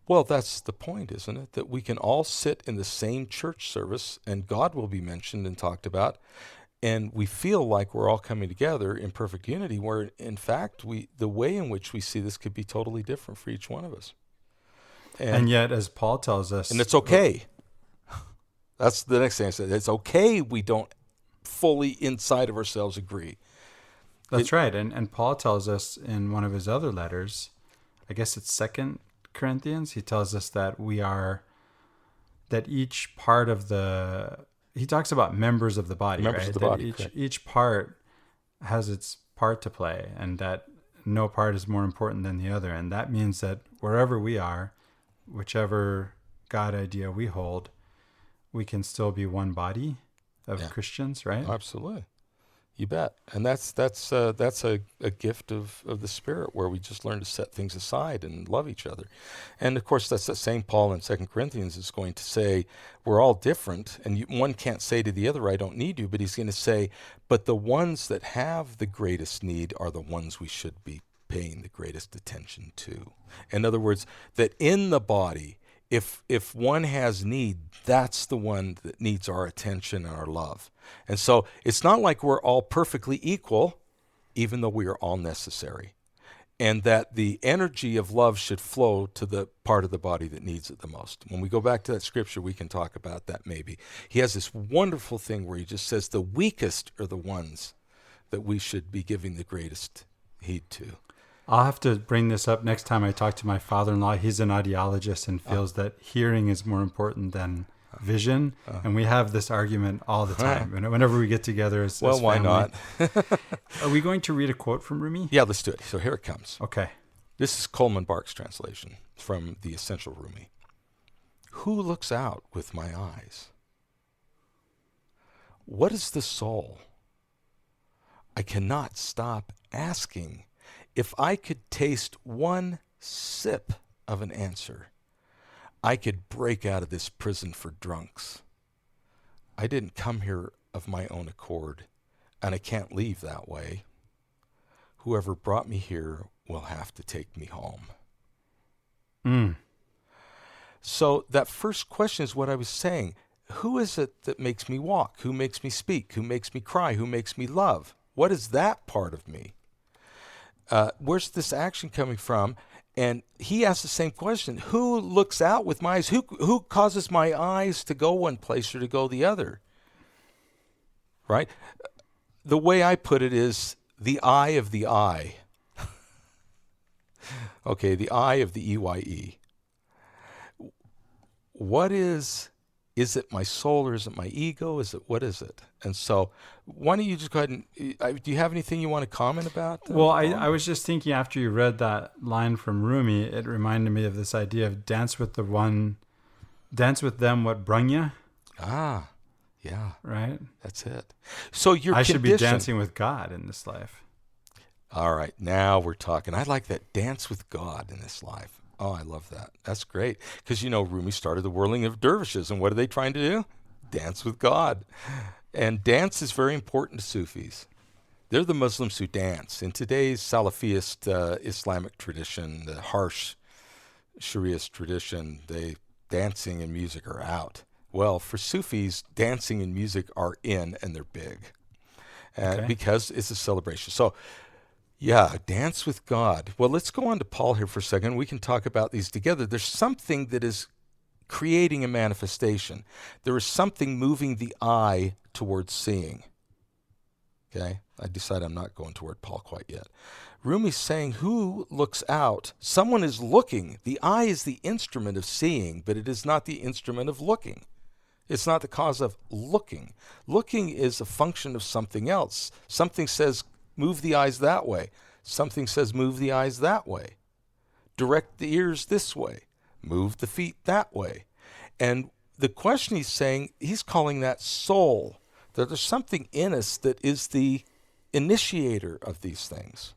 well, that's the point, isn't it? That we can all sit in the same church service and God will be mentioned and talked about, and we feel like we're all coming together in perfect unity, where in fact the way in which we see this could be totally different for each one of us. And yet, as Paul tells us... And it's okay. That's the next thing I said. It's okay we don't fully inside of ourselves agree. That's right. And Paul tells us in one of his other letters, I guess it's 2 Corinthians, he tells us that that each part of he talks about members of the body, members right? of the that body, each part has its part to play, and that no part is more important than the other. And that means that wherever we are, whichever God idea we hold, we can still be one body of Christians, right? Absolutely. You bet. And that's a gift of the Spirit, where we just learn to set things aside and love each other. And of course, that's the same Paul in 2 Corinthians is going to say, we're all different, and one can't say to the other, I don't need you, but he's going to say, but the ones that have the greatest need are the ones we should be paying the greatest attention to. In other words, that in the body, if one has need, that's the one that needs our attention and our love. And so it's not like we're all perfectly equal, even though we are all necessary. And that the energy of love should flow to the part of the body that needs it the most. When we go back to that scripture, we can talk about that maybe. He has this wonderful thing where he just says the weakest are the ones that we should be giving the greatest heed to. I'll have to bring this up next time I talk to my father-in-law. He's an audiologist and feels that hearing is more important than vision. And we have this argument all the time. Whenever we get together as well, why family. not? Are we going to read a quote from Rumi? Yeah, let's do it. So here it comes. Okay. This is Coleman Barks' translation from The Essential Rumi. Who looks out with my eyes? What is the soul? I cannot stop asking. If I could taste one sip of an answer, I could break out of this prison for drunks. I didn't come here of my own accord, and I can't leave that way. Whoever brought me here will have to take me home. So that first question is what I was saying. Who is it that makes me walk? Who makes me speak? Who makes me cry? Who makes me love? What is that part of me? Where's this action coming from? And he asks the same question. Who looks out with my eyes? Who causes my eyes to go one place or to go the other? Right? The way I put it is the eye of the eye. Okay, the eye of the EYE. What is it my soul or is it my ego? What is it? And so why don't you just go ahead and, do you have anything you want to comment about? Well, I was just thinking after you read that line from Rumi, it reminded me of this idea of dance with them what brung you. Ah, yeah. Right? That's it. So you're I should be dancing with God in this life. All right, now we're talking. I like that, dance with God in this life. Oh, I love that. That's great. Because, Rumi started the whirling of dervishes, and what are they trying to do? Dance with God. And dance is very important to Sufis. They're the Muslims who dance. In today's Salafist Islamic tradition, the harsh Sharia's tradition, dancing and music are out. Well, for Sufis, dancing and music are in, and they're big. Because it's a celebration. So, yeah, dance with God. Well, let's go on to Paul here for a second. We can talk about these together. There's something that is creating a manifestation. There is something moving the eye towards seeing. Okay? I decide I'm not going toward Paul quite yet. Rumi's saying, who looks out? Someone is looking. The eye is the instrument of seeing, but it is not the instrument of looking. It's not the cause of looking. Looking is a function of something else. Something says, move the eyes that way. Something says, move the eyes that way. Direct the ears this way. Move the feet that way. And the question he's saying, he's calling that soul. That there's something in us that is the initiator of these things.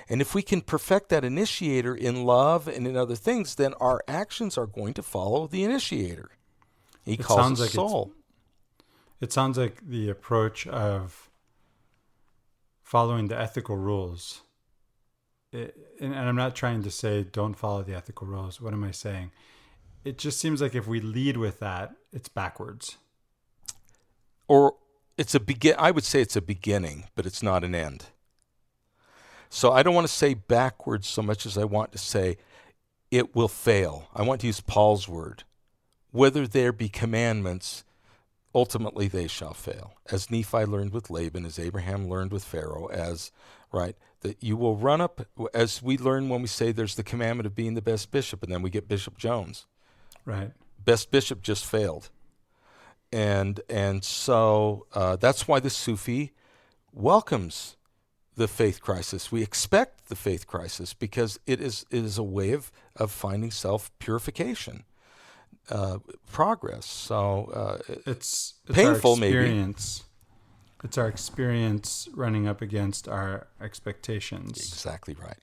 And if we can perfect that initiator in love and in other things, then our actions are going to follow the initiator. He calls it soul. It sounds like the approach of following the ethical rules. And I'm not trying to say don't follow the ethical rules. What am I saying? It just seems like if we lead with that, it's backwards. Or I would say it's a beginning, but it's not an end. So I don't want to say backwards so much as I want to say it will fail. I want to use Paul's word. Whether there be commandments, ultimately they shall fail. As Nephi learned with Laban, as Abraham learned with Pharaoh, that you will run up, as we learn when we say there's the commandment of being the best bishop, and then we get Bishop Jones. Right. Best bishop just failed. And so that's why the Sufi welcomes the faith crisis. We expect the faith crisis because it is a way of finding self-purification, progress. So it's painful, our maybe. It's our experience running up against our expectations. Exactly right.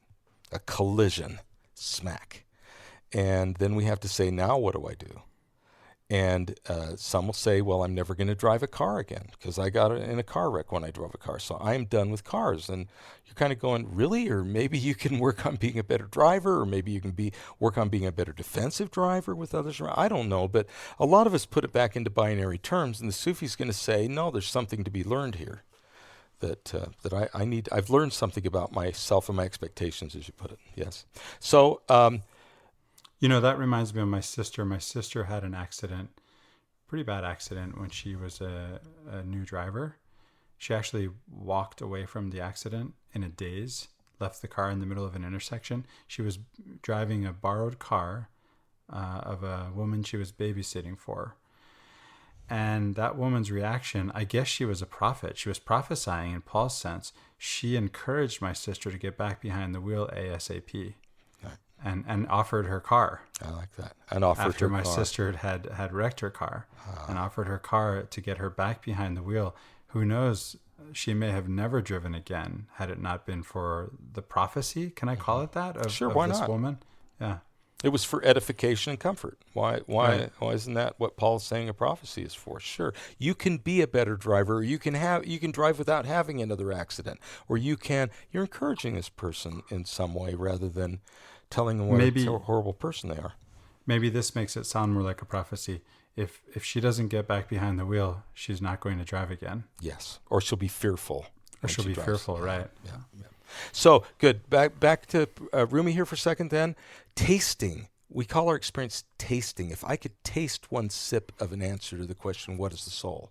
A collision, smack. And then we have to say, now what do I do? And some will say, well, I'm never going to drive a car again because I got in a car wreck when I drove a car. So I'm done with cars. And you're kind of going, really? Or maybe you can work on being a better driver, or maybe you can work on being a better defensive driver with others around. I don't know. But a lot of us put it back into binary terms. And the Sufi's going to say, no, there's something to be learned here. That I've learned something about myself and my expectations, as you put it. Yes. So, that reminds me of my sister. My sister had an accident, pretty bad accident, when she was a new driver. She actually walked away from the accident in a daze, left the car in the middle of an intersection. She was driving a borrowed car of a woman she was babysitting for. And that woman's reaction, I guess she was a prophet. She was prophesying in Paul's sense. She encouraged my sister to get back behind the wheel ASAP. And offered her car. I like that. And offered after her my car. sister had wrecked her car, and offered her car to get her back behind the wheel. Who knows? She may have never driven again had it not been for the prophecy. Can I call it that? Sure, of why this not? Woman? Yeah. It was for edification and comfort. Why Right. isn't that what Paul is saying a prophecy is for? Sure. You can be a better driver, or you can drive without having another accident, or you're encouraging this person in some way rather than telling them what a horrible person they are. Maybe this makes it sound more like a prophecy. If she doesn't get back behind the wheel, she's not going to drive again. Yes. Or she'll be fearful. Or she'll be fearful, right. Yeah. So, good. Back to Rumi here for a second then. Tasting. We call our experience tasting. If I could taste one sip of an answer to the question, what is the soul?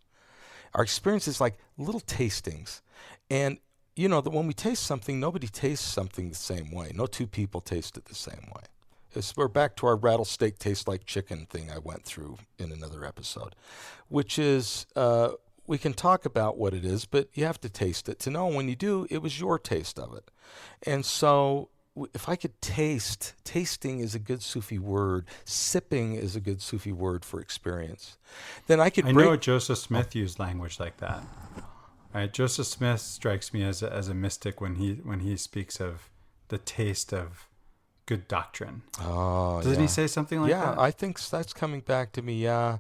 Our experience is like little tastings. And that when we taste something, nobody tastes something the same way. No two people taste it the same way. We're back to our rattlesnake tastes like chicken thing I went through in another episode, which is we can talk about what it is, but you have to taste it to know when you do, it was your taste of it. And so if I could tasting is a good Sufi word. Sipping is a good Sufi word for experience. Then I know Joseph Smith used language like that. Right, Joseph Smith strikes me as a mystic when he speaks of the taste of good doctrine. Oh, doesn't he say something like that? Yeah, I think that's coming back to me. Yeah,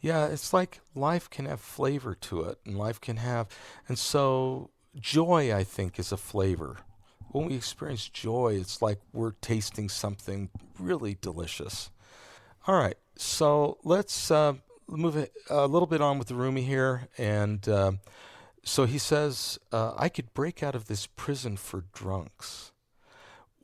it's like life can have flavor to it, and so joy, I think, is a flavor. When we experience joy, it's like we're tasting something really delicious. All right, so let's move a little bit on with the Rumi here, and. So he says, I could break out of this prison for drunks.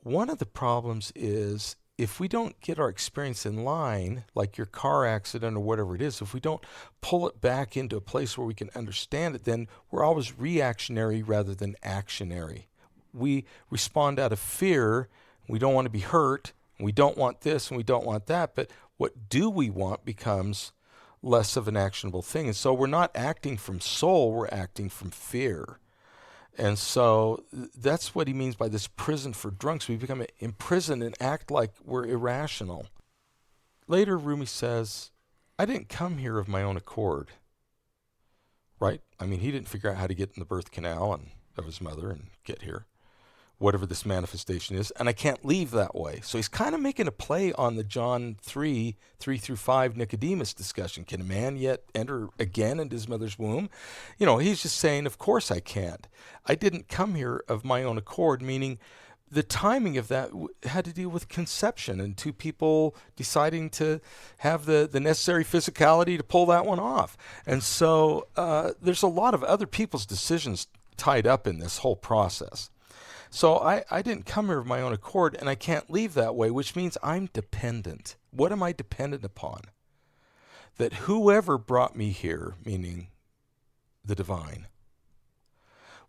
One of the problems is if we don't get our experience in line, like your car accident or whatever it is, if we don't pull it back into a place where we can understand it, then we're always reactionary rather than actionary. We respond out of fear. We don't want to be hurt. We don't want this and we don't want that. But what do we want becomes less of an actionable thing. And so we're not acting from soul, we're acting from fear. And so that's what he means by this prison for drunks. We become imprisoned and act like we're irrational. Later, Rumi says, I didn't come here of my own accord. Right? I mean, he didn't figure out how to get in the birth canal of his mother and get here. whatever this manifestation is, and I can't leave that way. So he's kind of making a play on the John 3:3-5 Nicodemus discussion. Can a man yet enter again into his mother's womb? He's just saying, of course I can't. I didn't come here of my own accord, meaning the timing of that had to do with conception and two people deciding to have the necessary physicality to pull that one off. And so there's a lot of other people's decisions tied up in this whole process. So I didn't come here of my own accord, and I can't leave that way, which means I'm dependent. What am I dependent upon? That whoever brought me here, meaning the divine,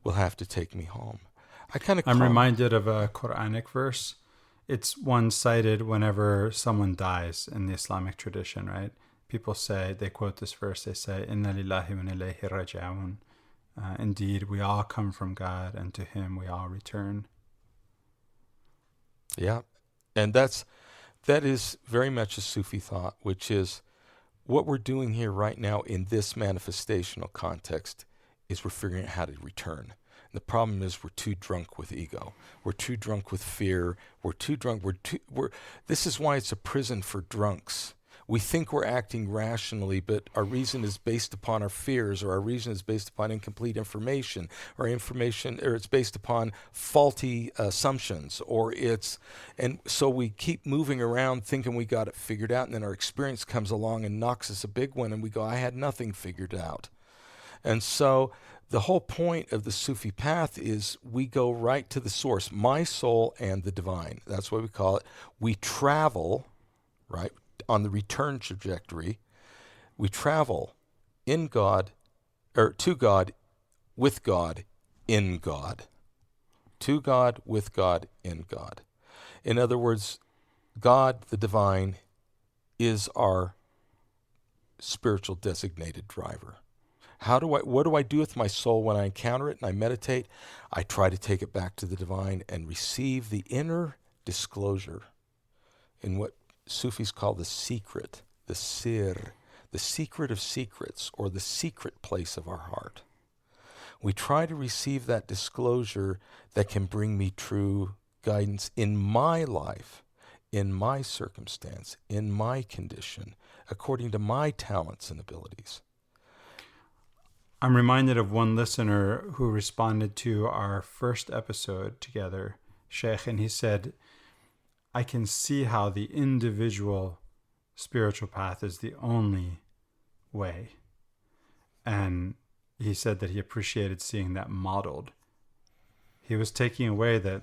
will have to take me home. I'm reminded of a Quranic verse. It's one cited whenever someone dies in the Islamic tradition, right? People say, they quote this verse, they say, Inna lillahi wa inna ilayhi raji'un. Indeed, we all come from God, and to Him we all return. Yeah, and that is very much a Sufi thought, which is what we're doing here right now in this manifestational context is we're figuring out how to return. And the problem is we're too drunk with ego. We're too drunk with fear. We're too drunk. This is why it's a prison for drunks. We think we're acting rationally, but our reason is based upon our fears, or our reason is based upon incomplete information, or it's based upon faulty assumptions, and so we keep moving around thinking we got it figured out, and then our experience comes along and knocks us a big one, and we go, I had nothing figured out. And so the whole point of the Sufi path is we go right to the source, my soul and the divine. That's what we call it. We travel, right? On the return trajectory, we travel in God, or to God, with God, in God. To God, with God, in God. In other words, God, the divine, is our spiritual designated driver. What do I do with my soul when I encounter it and I meditate? I try to take it back to the divine and receive the inner disclosure in what Sufis call the secret, the sir, the secret of secrets, or the secret place of our heart. We try to receive that disclosure that can bring me true guidance in my life, in my circumstance, in my condition, according to my talents and abilities. I'm reminded of one listener who responded to our first episode together, Sheikh, and he said, I can see how the individual spiritual path is the only way. And he said that he appreciated seeing that modeled. He was taking away that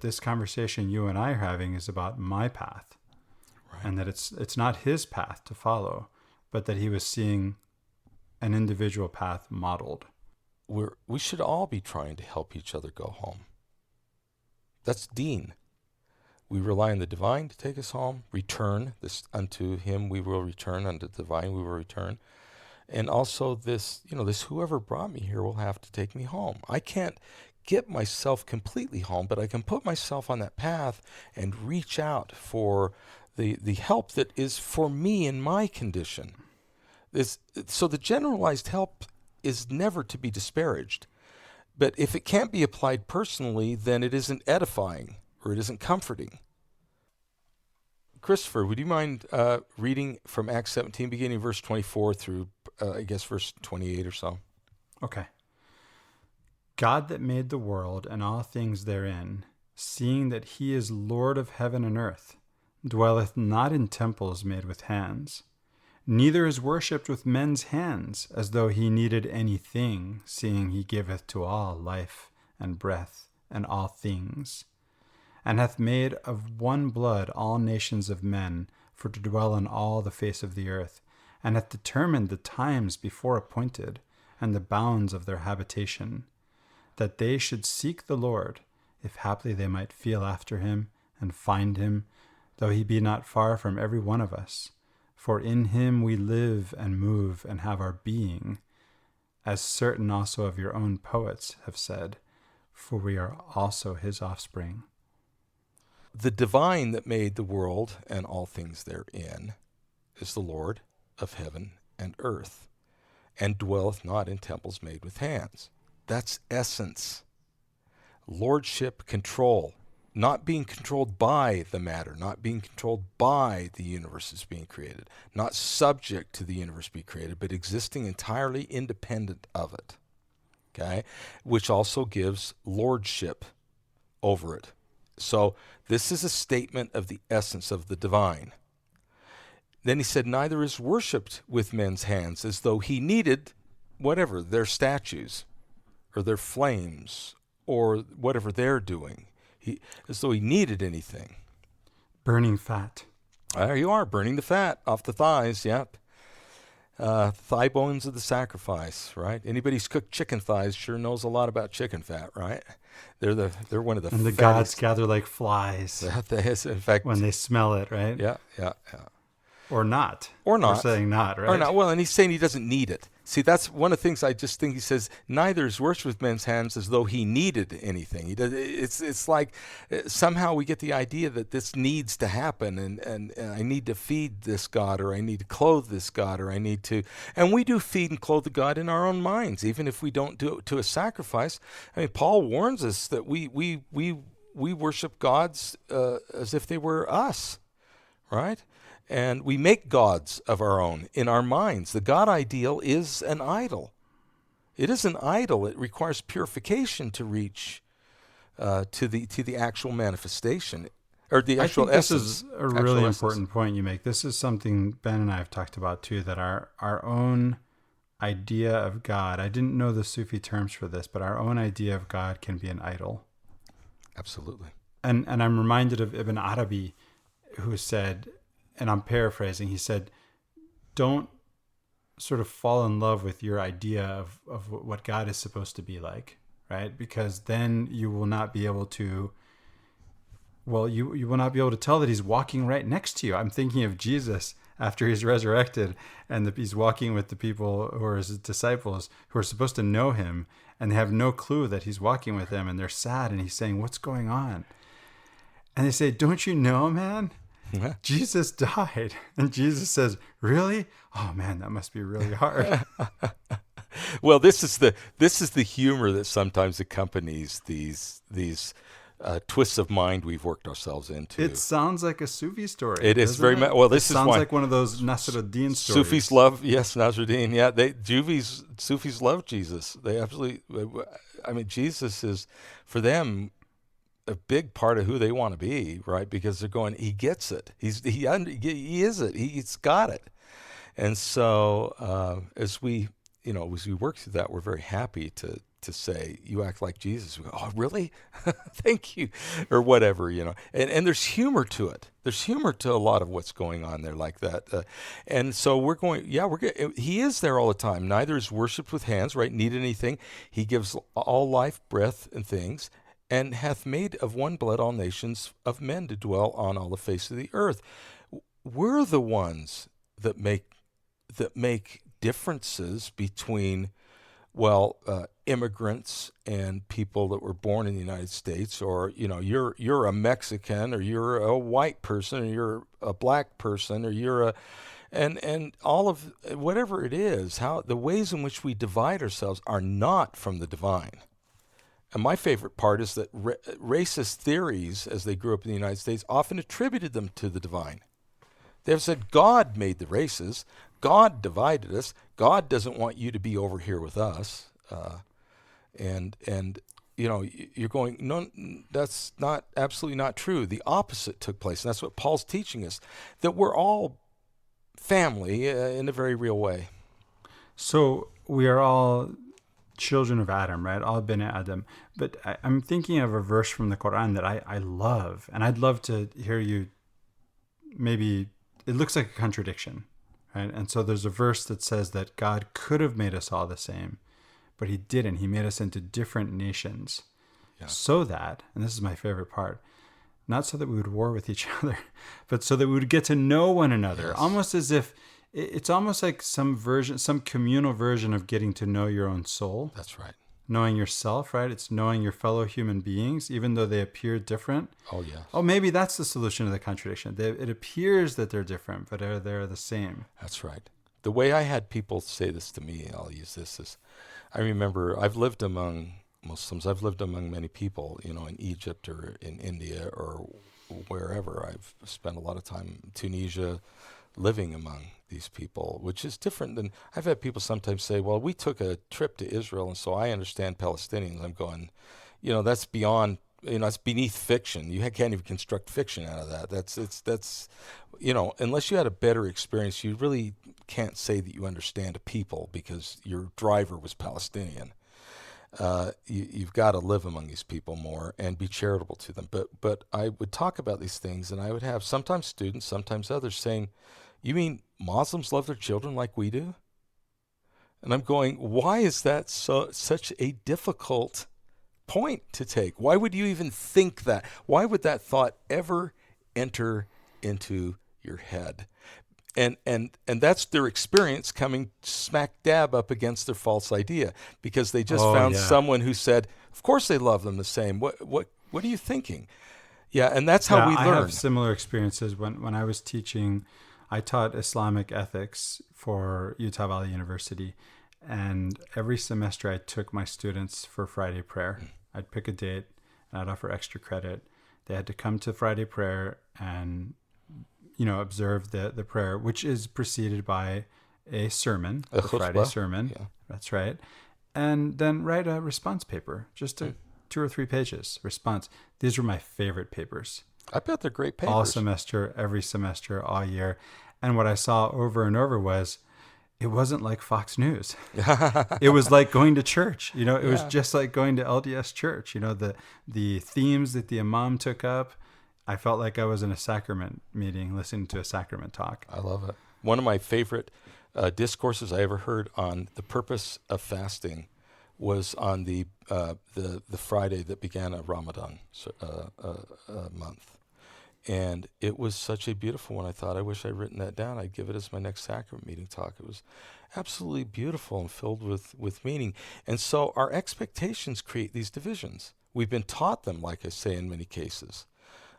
this conversation you and I are having is about my path. Right. And that it's not his path to follow, but that he was seeing an individual path modeled. We should all be trying to help each other go home. That's Deen. We rely on the divine to take us home, return this unto Him we will return, unto the divine we will return. And also this whoever brought me here will have to take me home. I can't get myself completely home, but I can put myself on that path and reach out for the help that is for me in my condition. So the generalized help is never to be disparaged. But if it can't be applied personally, then it isn't edifying or it isn't comforting. Christopher, would you mind reading from Acts 17, beginning verse 24 through, verse 28 or so? Okay. God that made the world and all things therein, seeing that He is Lord of heaven and earth, dwelleth not in temples made with hands, neither is worshipped with men's hands, as though He needed anything, seeing He giveth to all life and breath and all things, and hath made of one blood all nations of men, for to dwell on all the face of the earth, and hath determined the times before appointed, and the bounds of their habitation, that they should seek the Lord, if haply they might feel after Him, and find Him, though He be not far from every one of us. For in Him we live and move and have our being, as certain also of your own poets have said, for we are also His offspring. The divine that made the world and all things therein is the Lord of heaven and earth, and dwelleth not in temples made with hands. That's essence. lordship, control, not being controlled by the matter, not being controlled by the universe as being created, not subject to the universe being created, but existing entirely independent of it. Okay? Which also gives lordship over it. So this is a statement of the essence of the divine. Then he said, neither is worshipped with men's hands as though he needed whatever, their statues or their flames or whatever they're doing. As though he needed anything. Burning fat. There you are, burning the fat off the thighs, yep. Thigh bones of the sacrifice, right? Anybody who's cooked chicken thighs sure knows a lot about chicken fat, right? They're one of the and the fattest. gods gather like flies. That is, in fact, when they smell it, right? Yeah. Or not. Or not. We're saying not, right? Or not. Well, and he's saying he doesn't need it. See, that's one of the things I just think he says, neither is worshipped with men's hands as though he needed anything. It's like somehow we get the idea that this needs to happen and I need to feed this God, or I need to clothe this God, or I need to... And we do feed and clothe the God in our own minds, even if we don't do it to a sacrifice. I mean, Paul warns us that we worship gods as if they were us, right? And we make gods of our own in our minds. The God ideal is an idol. It is an idol. It requires purification to reach to the actual manifestation, or the actual essence. This is a really important point you make. This is something Ben and I have talked about too, that our own idea of God, I didn't know the Sufi terms for this, but our own idea of God can be an idol. Absolutely. And I'm reminded of Ibn Arabi, who said, and I'm paraphrasing, he said, don't sort of fall in love with your idea of what God is supposed to be like, right? Because then you will not be able to, you will not be able to tell that he's walking right next to you. I'm thinking of Jesus after he's resurrected and he's walking with the people who are his disciples who are supposed to know him, and they have no clue that he's walking with them, and they're sad, and he's saying, what's going on? And they say, don't you know, man? Jesus died. And Jesus says, really? Oh man, that must be really hard. Well, this is the humor that sometimes accompanies these twists of mind we've worked ourselves into. It sounds like a Sufi story. It is very much. Well, this sounds like one of those Nasruddin stories. Sufis love, yes, Nasruddin. Yeah, Sufis love Jesus. They absolutely. I mean, Jesus is for them a big part of who they want to be, right? Because they're going, he gets it. He is it. He's got it. And so as we work through that, we're very happy to say, you act like Jesus. We go, oh, really? Thank you. Or whatever, And there's humor to it. There's humor to a lot of what's going on there like that. And so we're going, he is there all the time. Neither is worshipped with hands, right? Need anything. He gives all life, breath, and things, and hath made of one blood all nations of men to dwell on all the face of the earth. We're the ones that make differences between, immigrants and people that were born in the United States, or you're a Mexican, or you're a white person, or you're a black person, or you're and all of whatever it is. How the ways in which we divide ourselves are not from the divine. And my favorite part is that racist theories, as they grew up in the United States, often attributed them to the divine. They've said, God made the races. God divided us. God doesn't want you to be over here with us. And you're going, no, that's absolutely not true. The opposite took place. And that's what Paul's teaching us, that we're all family in a very real way. So we are all children of Adam, right? All been Adam. But I'm thinking of a verse from the Quran that I love, and I'd love to hear you. Maybe it looks like a contradiction, right? And so there's a verse that says that God could have made us all the same, but he didn't. He made us into different nations so that, and this is my favorite part, not so that we would war with each other, but so that we would get to know one another, almost as if it's almost like some communal version of getting to know your own soul. That's right. Knowing yourself, right? It's knowing your fellow human beings, even though they appear different. Oh, yes. Oh, maybe that's the solution to the contradiction. It appears that they're different, but they're the same. That's right. The way I had people say this to me, I'll use this, is I remember I've lived among Muslims. I've lived among many people, in Egypt or in India or wherever. I've spent a lot of time in Tunisia living among these people, which is different than I've had people sometimes say, well, we took a trip to Israel and so I understand Palestinians. I'm going, that's beyond, it's beneath fiction. You can't even construct fiction out of that. That's unless you had a better experience, you really can't say that you understand a people because your driver was Palestinian. You've got to live among these people more and be charitable to them. But I would talk about these things, and I would have sometimes students, sometimes others saying, you mean Muslims love their children like we do? And I'm going, why is that such a difficult point to take? Why would you even think that? Why would that thought ever enter into your head? And that's their experience coming smack dab up against their false idea, because they just found someone who said, of course they love them the same. What are you thinking? Yeah, and that's how we learn. I have similar experiences. When I was teaching, I taught Islamic ethics for Utah Valley University, and every semester I took my students for Friday prayer. I'd pick a date, and I'd offer extra credit. They had to come to Friday prayer and observe the prayer, which is preceded by a sermon, the Friday sermon. Yeah. That's right. And then write a response paper, just 2 or 3 pages response. These were my favorite papers. I bet they're great papers. All semester, every semester, all year. And what I saw over and over was, it wasn't like Fox News. It was like going to church. It was just like going to LDS church. The themes that the imam took up, I felt like I was in a sacrament meeting listening to a sacrament talk. I love it. One of my favorite discourses I ever heard on the purpose of fasting was on the Friday that began a Ramadan month. And it was such a beautiful one. I thought, I wish I'd written that down. I'd give it as my next sacrament meeting talk. It was absolutely beautiful and filled with meaning. And so our expectations create these divisions. We've been taught them, like I say, in many cases.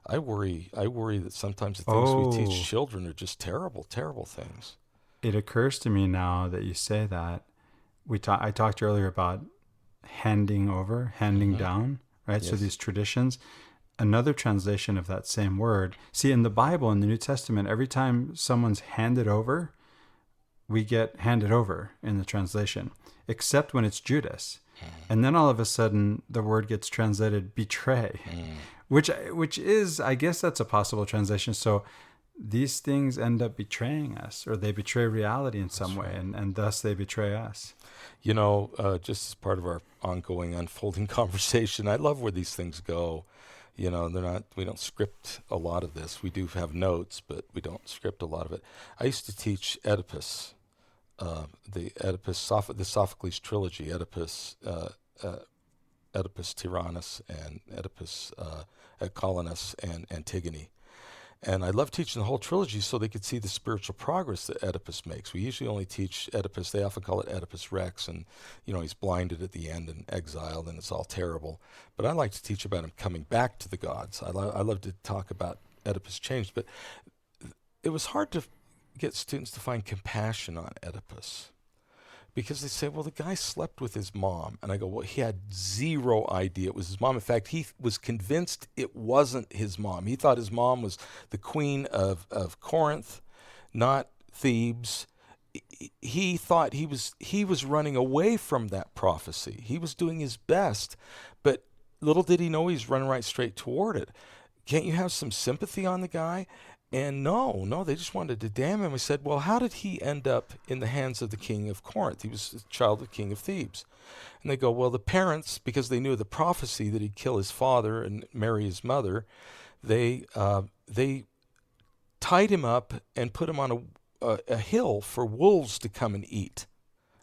I worry that sometimes the things we teach children are just terrible, terrible things. It occurs to me now that you say that. I talked earlier about handing down, right? Yes. So these traditions. Another translation of that same word. See, in the Bible, in the New Testament, every time someone's handed over, we get handed over in the translation, except when it's Judas. And then all of a sudden, the word gets translated betray, which is, I guess that's a possible translation. So these things end up betraying us, or they betray reality in some way, and thus they betray us. Just as part of our ongoing unfolding conversation, I love where these things go. We don't script a lot of this. We do have notes, but we don't script a lot of it. I used to teach Oedipus, the Sophocles trilogy, Oedipus Tyrannus and Oedipus Colonus and Antigone. And I love teaching the whole trilogy so they could see the spiritual progress that Oedipus makes. We usually only teach Oedipus, they often call it Oedipus Rex, and he's blinded at the end and exiled, and it's all terrible. But I like to teach about him coming back to the gods. I love to talk about Oedipus changed, but it was hard to get students to find compassion on Oedipus, because they say, well, the guy slept with his mom. And I go, well, he had zero idea it was his mom. In fact, he was convinced it wasn't his mom. He thought his mom was the queen of Corinth, not Thebes. He thought he was running away from that prophecy. He was doing his best, but little did he know he's running right straight toward it. Can't you have some sympathy on the guy? And no, they just wanted to damn him. I said, well, how did he end up in the hands of the king of Corinth? He was the child of the king of Thebes. And they go, well, the parents, because they knew the prophecy that he'd kill his father and marry his mother, they tied him up and put him on a hill for wolves to come and eat.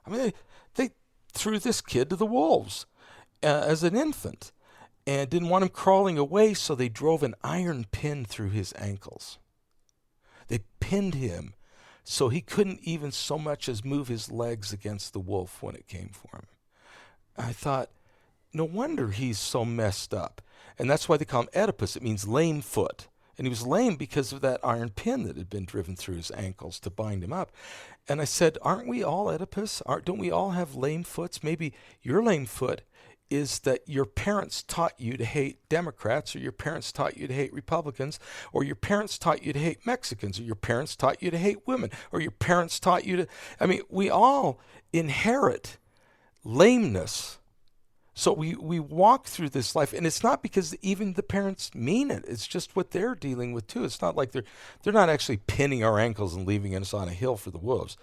I mean, they threw this kid to the wolves as an infant and didn't want him crawling away, so they drove an iron pin through his ankles. They pinned him so he couldn't even so much as move his legs against the wolf when it came for him. I thought, no wonder he's so messed up. And that's why they call him Oedipus. It means lame foot. And he was lame because of that iron pin that had been driven through his ankles to bind him up. And I said, aren't we all Oedipus? Don't we all have lame foots? Maybe your lame foot is that your parents taught you to hate Democrats, or your parents taught you to hate Republicans, or your parents taught you to hate Mexicans, or your parents taught you to hate women, or your parents taught you to... I mean, we all inherit lameness. So we walk through this life, and it's not because even the parents mean it. It's just what they're dealing with too. It's not like they're not actually pinning our ankles and leaving us on a hill for the wolves.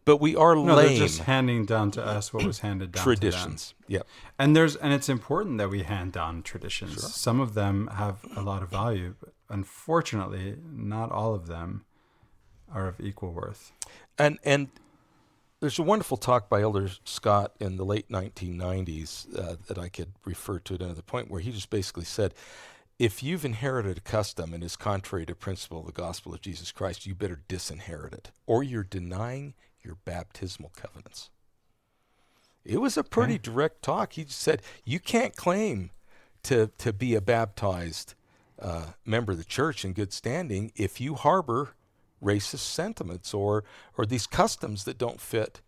But we are No, lame. they're just handing down to us what was handed down Traditions. to them. Yep. And it's important that we hand down traditions. Sure. Some of them have a lot of value, but unfortunately, not all of them are of equal worth. And there's a wonderful talk by Elder Scott in the late 1990s that I could refer to at another point, where he just basically said, if you've inherited a custom and is contrary to principle of the gospel of Jesus Christ, you better disinherit it, or you're denying your baptismal covenants. It was a pretty direct talk. He just said, you can't claim to be a baptized member of the church in good standing if you harbor racist sentiments or these customs that don't fit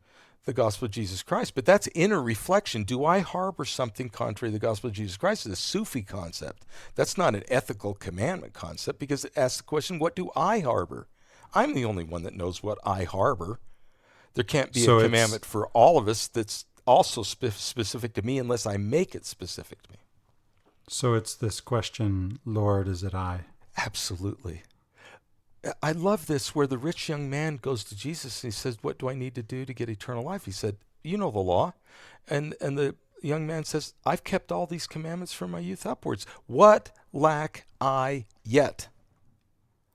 the gospel of Jesus Christ. But that's inner reflection. Do I harbor something contrary to the gospel of Jesus Christ? It's a Sufi concept. That's not an ethical commandment concept, because it asks the question, what do I harbor? I'm the only one that knows what I harbor. There can't be a commandment for all of us that's also specific to me unless I make it specific to me. So it's this question, Lord, is it I? Absolutely. I love this, where the rich young man goes to Jesus and he says, what do I need to do to get eternal life? He said, you know the law. And the young man says, I've kept all these commandments from my youth upwards. What lack I yet?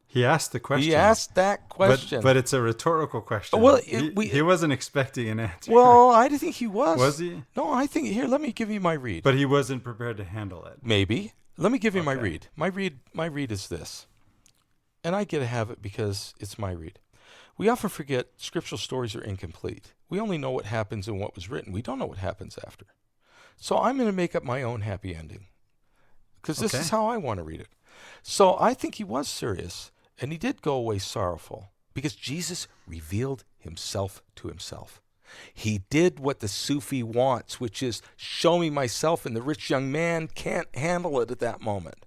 He asked the question. He asked that question. But it's a rhetorical question. Well, he wasn't expecting an answer. Well, I didn't think he was. Was he? No, I think, here, let me give you my read. But he wasn't prepared to handle it. Maybe. Let me give you my read. My read is this. And I get to have it because it's my read. We often forget scriptural stories are incomplete. We only know what happens in what was written. We don't know what happens after. So I'm going to make up my own happy ending, because this is how I want to read it. So I think he was serious, and he did go away sorrowful, because Jesus revealed himself to himself. He did what the Sufi wants, which is show me myself, and the rich young man can't handle it at that moment.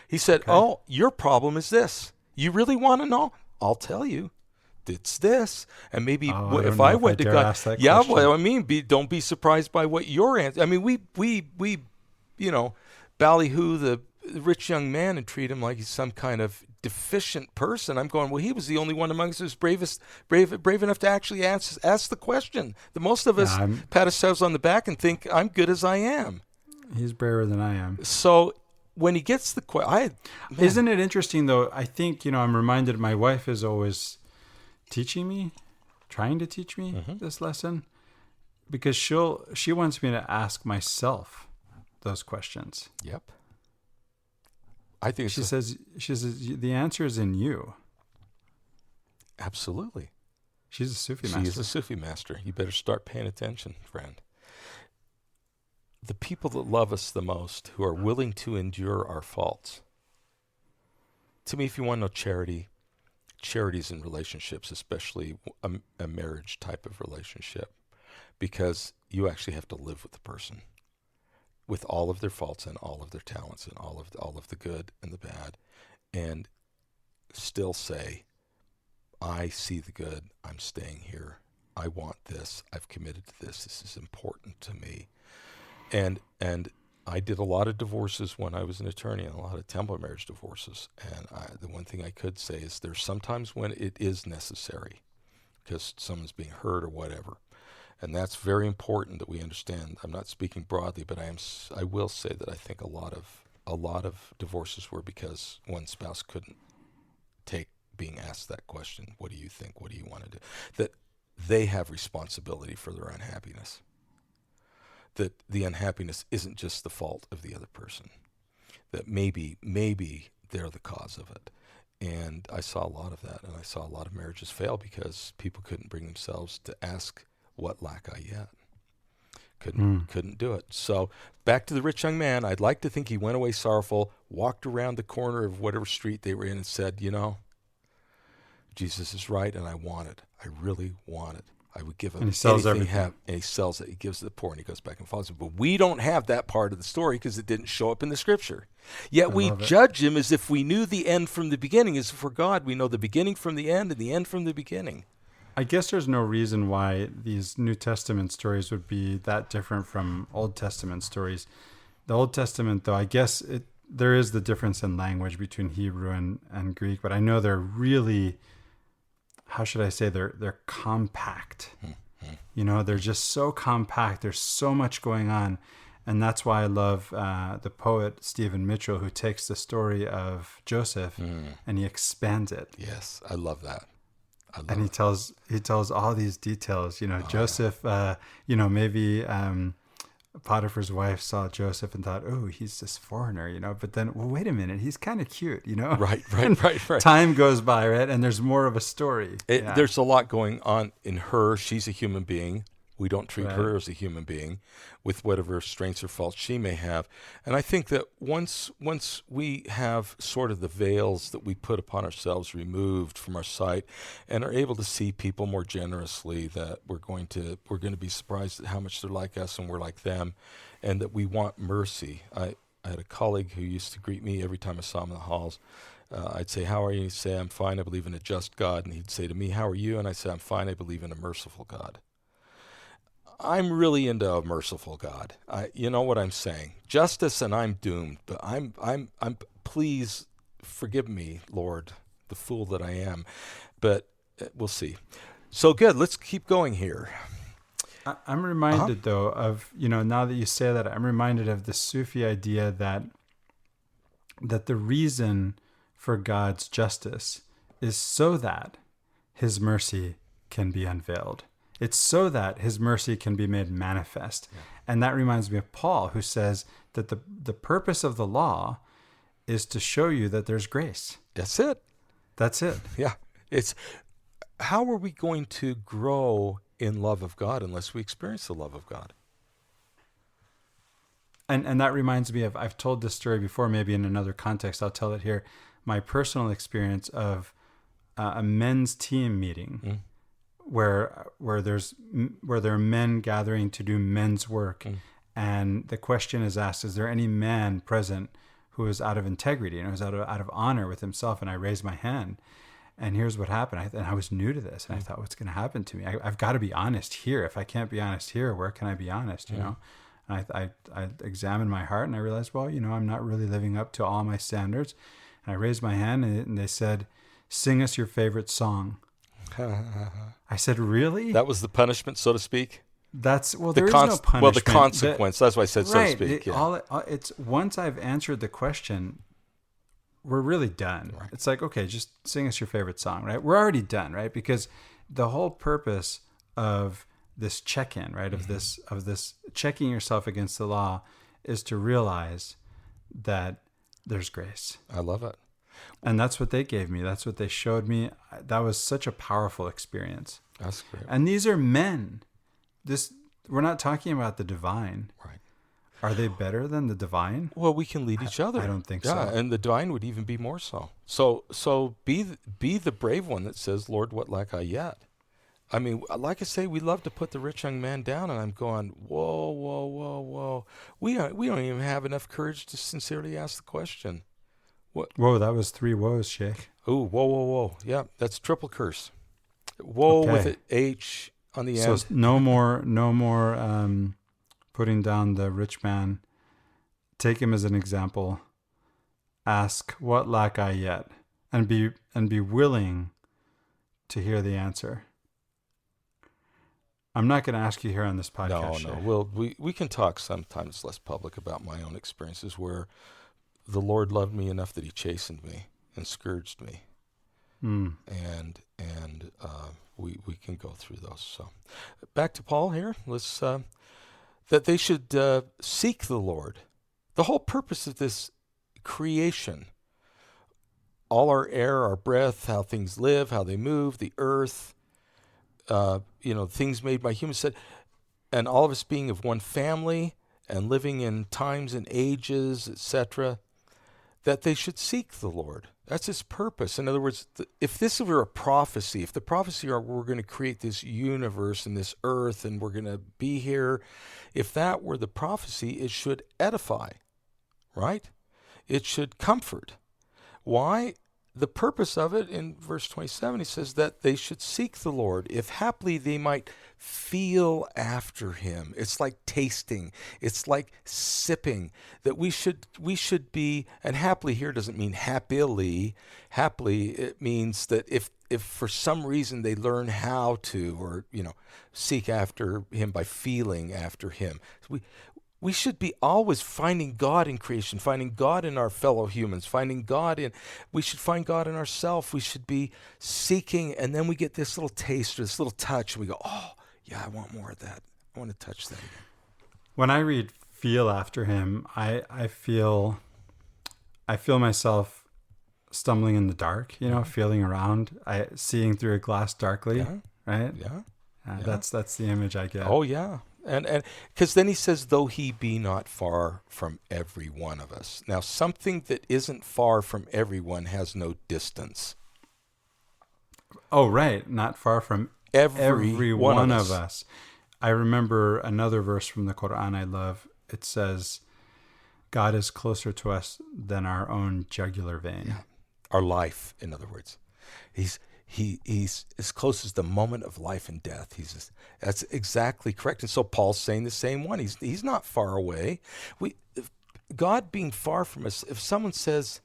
He said, oh, your problem is this. You really want to know? I'll tell you. It's this. And maybe if I went to God, well, I mean, don't be surprised by what your answer. I mean, we ballyhoo the rich young man and treat him like he's some kind of deficient person. I'm going, well, he was the only one amongst us brave enough to actually ask the question. The most of us pat ourselves on the back and think I'm good as I am. He's braver than I am. So when he gets the question, isn't it interesting though? I think, I'm reminded my wife is always trying to teach me this lesson, because she wants me to ask myself those questions. Yep. I think she says the answer is in you. Absolutely. She's a Sufi master. She is a Sufi master. You better start paying attention, friend. The people that love us the most, who are willing to endure our faults. To me, if you want to know charity's in relationships, especially a marriage type of relationship, because you actually have to live with the person, with all of their faults and all of their talents and all of the good and the bad, and still say, I see the good, I'm staying here, I want this, I've committed to this is important to me. And I did a lot of divorces when I was an attorney, and a lot of temple marriage divorces. And the one thing I could say is there's sometimes when it is necessary, because someone's being hurt or whatever. And that's very important that we understand. I'm not speaking broadly, but I will say that I think a lot of divorces were because one spouse couldn't take being asked that question, what do you think, what do you want to do? That they have responsibility for their unhappiness. That the unhappiness isn't just the fault of the other person. That maybe they're the cause of it. And I saw a lot of that, and I saw a lot of marriages fail because people couldn't bring themselves to ask, what lack I yet? Couldn't do it. So back to the rich young man, I'd like to think he went away sorrowful, walked around the corner of whatever street they were in and said, Jesus is right, and I want it. I really want it. I would give up And he sells anything everything. and he sells it. He gives to the poor and he goes back and follows him. But we don't have that part of the story because it didn't show up in the scripture. Yet I we love it. judge him as if we knew the end from the beginning. As for God, we know the beginning from the end and the end from the beginning. I guess there's no reason why these New Testament stories would be that different from Old Testament stories. The Old Testament, though, I guess there is the difference in language between Hebrew and Greek, but I know they're really, how should I say, they're compact. You know, they're just so compact. There's so much going on. And that's why I love the poet Stephen Mitchell, who takes the story of Joseph and he expands it. Yes, I love that. And he tells all these details. You know, Joseph, you know, maybe Potiphar's wife saw Joseph and thought, oh, he's this foreigner, you know, but then, well, wait a minute, he's kind of cute, you know? Right. Time goes by, right? And there's more of a story. There's a lot going on in her. She's a human being. We don't treat her as a human being with whatever strengths or faults she may have. And I think that once we have sort of the veils that we put upon ourselves removed from our sight and are able to see people more generously, that we're going to be surprised at how much they're like us and we're like them, and that we want mercy. I had a colleague who used to greet me every time I saw him in the halls. I'd say, how are you? He'd say, I'm fine, I believe in a just God. And he'd say to me, how are you? And I'd say, I'm fine, I believe in a merciful God. I'm really into a merciful God. You know what I'm saying? Justice, and I'm doomed. But I'm. Please forgive me, Lord, the fool that I am. But we'll see. So good. Let's keep going here. I'm reminded though of, you know, now that you say that, I'm reminded of the Sufi idea that the reason for God's justice is so that His mercy can be unveiled. It's so that His mercy can be made manifest. Yeah. And that reminds me of Paul, who says that the purpose of the law is to show you that there's grace. That's it. That's it. Yeah. It's how are we going to grow in love of God unless we experience the love of God? And that reminds me of, I've told this story before, maybe in another context, I'll tell it here, my personal experience of a men's team meeting. Where there are men gathering to do men's work, and the question is asked: is there any man present who is out of integrity and who's out of honor with himself? And I raised my hand, and here's what happened. I was new to this, and I thought, what's going to happen to me? I've got to be honest here. If I can't be honest here, where can I be honest? You know, and I examined my heart, and I realized, well, you know, I'm not really living up to all my standards. And I raised my hand, and they said, "Sing us your favorite song." I said, really? That was the punishment, so to speak? There is no punishment. Well, the consequence. That's why I said so to speak. It's once I've answered the question, we're really done. Right. It's like, okay, just sing us your favorite song, right? We're already done, right? Because the whole purpose of this check-in, right, of this checking yourself against the law is to realize that there's grace. I love it. And that's what they gave me. That's what they showed me. That was such a powerful experience. That's great. And these are men. We're not talking about the divine. Right. Are they better than the divine? Well, we can lead each other. I don't think so. Yeah, and the divine would even be more so. So be the brave one that says, Lord, what lack I yet? I mean, like I say, we love to put the rich young man down, and I'm going, whoa. We don't even have enough courage to sincerely ask the question. What? Whoa, that was 3 woes, Sheikh. Oh, whoa. Yeah, that's triple curse. Woe with an H on the end. So no more putting down the rich man. Take him as an example. Ask, what lack I yet? And be willing to hear the answer. I'm not going to ask you here on this podcast. No. Well, we can talk sometimes less public about my own experiences where the Lord loved me enough that He chastened me and scourged me, and we can go through those. So, back to Paul here. Let's that they should seek the Lord. The whole purpose of this creation, all our air, our breath, how things live, how they move, the earth, things made by humans, said, and all of us being of one family and living in times and ages, etc., that they should seek the Lord. That's his purpose. In other words, if this were a prophecy, if the prophecy are we're going to create this universe and this earth and we're going to be here, if that were the prophecy, it should edify, right? It should comfort. Why? The purpose of it, in verse 27, he says that they should seek the Lord, if haply they might feel after him. It's like tasting. It's like sipping. That we should be, and happily here doesn't mean happily. Happily, it means that if for some reason they learn how to, or, seek after him by feeling after him. We should be always finding God in creation, finding God in our fellow humans, we should find God in ourselves. We should be seeking, and then we get this little taste or this little touch, and we go, oh, yeah, I want more of that. I want to touch that again. When I read feel after him, I feel myself stumbling in the dark, feeling around, seeing through a glass darkly, right? Yeah. That's the image I get. Oh, yeah. And because then he says, though he be not far from every one of us. Now, something that isn't far from everyone has no distance. Oh, right. Not far from every one of us. I remember another verse from the Quran I love. It says, God is closer to us than our own jugular vein. Yeah. Our life, in other words. He's as close as the moment of life and death. That's exactly correct. And so Paul's saying the same one. He's not far away. God being far from us. If someone says,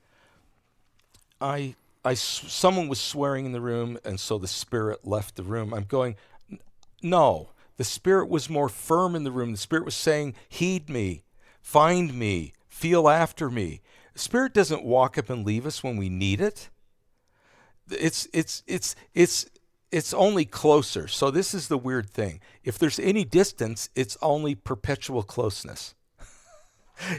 someone was swearing in the room, and so the Spirit left the room, I'm going, no. The Spirit was more firm in the room. The Spirit was saying, heed me, find me, feel after me. The Spirit doesn't walk up and leave us when we need it. It's only closer. So this is the weird thing. If there's any distance, it's only perpetual closeness.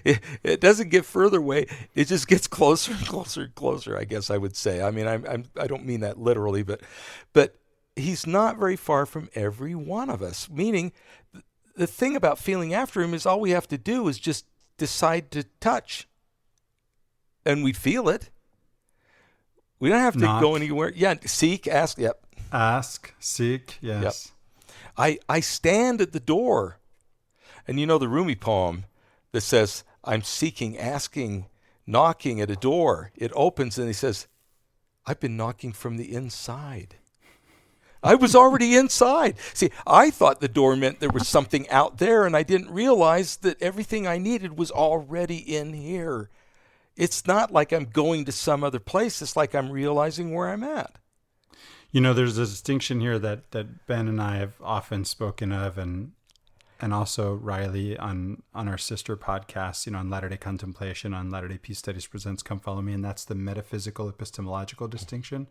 It doesn't get further away. It just gets closer and closer and closer, I guess I would say. I mean, I don't mean that literally, but he's not very far from every one of us. Meaning, the thing about feeling after him is all we have to do is just decide to touch, and we feel it. We don't have to go anywhere. Yeah, seek, ask. Yep. Ask, seek, yes. Yep. I stand at the door. And the Rumi poem that says, I'm seeking, asking, knocking at a door. It opens and he says, I've been knocking from the inside. I was already inside. See, I thought the door meant there was something out there, and I didn't realize that everything I needed was already in here. It's not like I'm going to some other place. It's like I'm realizing where I'm at. There's a distinction here that Ben and I have often spoken of, and also Riley on our sister podcasts, on Latter-day Contemplation, on Latter-day Peace Studies Presents Come Follow Me, and that's the metaphysical epistemological distinction.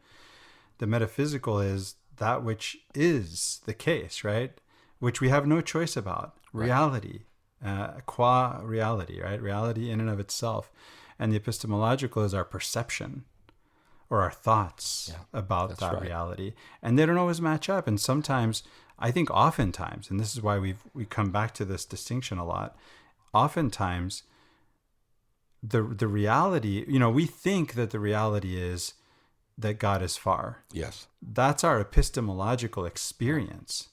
The metaphysical is that which is the case, right? Which we have no choice about. Right. Reality, qua reality, right? Reality in and of itself. And the epistemological is our perception or our thoughts about that reality. And they don't always match up. And sometimes, I think oftentimes, and this is why we come back to this distinction a lot, oftentimes the reality, we think that the reality is that God is far. Yes. That's our epistemological experience.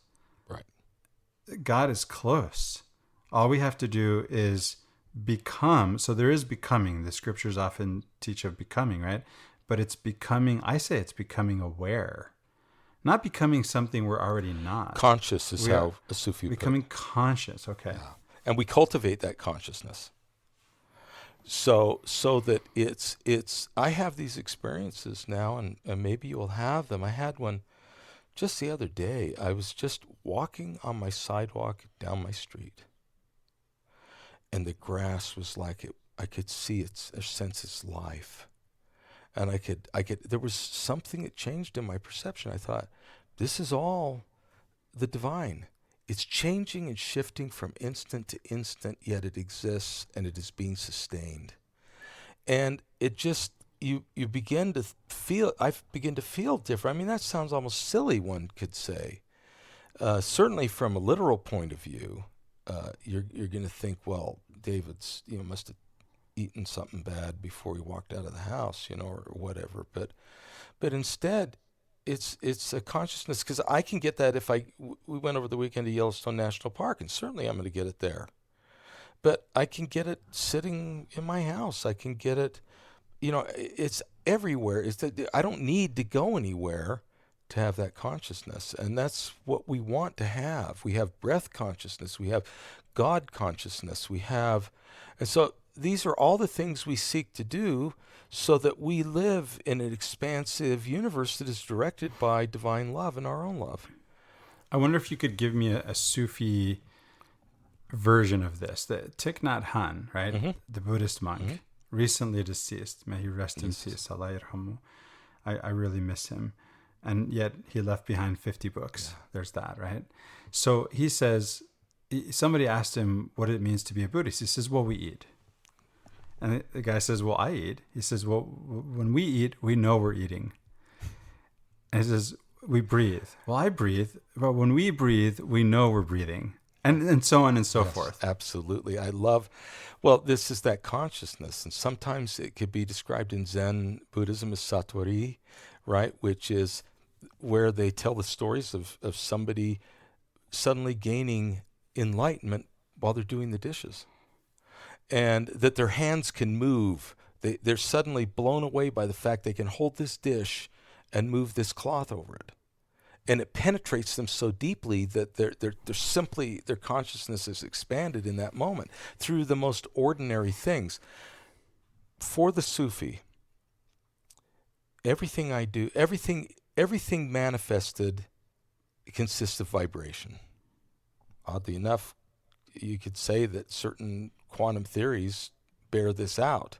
Right. God is close. All we have to do is become. So there is becoming. The scriptures often teach of becoming, right? But it's becoming, I say it's becoming aware. Not becoming something we're already not. Conscious is how a Sufi would becoming conscious, okay. Yeah. And we cultivate that consciousness. So that it's I have these experiences now, and maybe you'll have them. I had one just the other day. I was just walking on my sidewalk down my street, and the grass was like it. I could see sense its life, and I could. There was something that changed in my perception. I thought, this is all the divine. It's changing and shifting from instant to instant, yet it exists and it is being sustained. And it just, you begin to feel, I begin to feel different. I mean, that sounds almost silly, one could say. Certainly from a literal point of view, you're going to think, well, David's, must have eaten something bad before he walked out of the house, or whatever. But instead, it's a consciousness, because I can get that if we went over the weekend to Yellowstone National Park, and certainly I'm going to get it there. But I can get it sitting in my house. I can get it, it's everywhere. It's that I don't need to go anywhere to have that consciousness. And that's what we want to have. We have breath consciousness. We have God consciousness. And so these are all the things we seek to do so that we live in an expansive universe that is directed by divine love and our own love. I wonder if you could give me a Sufi version of this. The Thich Nhat Hanh, right? Mm-hmm. The Buddhist monk, Mm-hmm. recently deceased. May he rest in peace. Allah yarhamu. I really miss him. And yet he left behind 50 books. Yeah. There's that, right? So he says, somebody asked him what it means to be a Buddhist. He says, well, we eat. And the guy says, well, I eat. He says, well, when we eat, we know we're eating. And he says, we breathe. Well, I breathe. But when we breathe, we know we're breathing. And so on and so forth. Absolutely. This is that consciousness. And sometimes it could be described in Zen Buddhism as satori, right? Which is where they tell the stories of somebody suddenly gaining enlightenment while they're doing the dishes. And that their hands can move. They're suddenly blown away by the fact they can hold this dish and move this cloth over it. And it penetrates them so deeply that their consciousness is expanded in that moment through the most ordinary things. For the Sufi, everything I do, everything manifested consists of vibration. Oddly enough, you could say that certain quantum theories bear this out.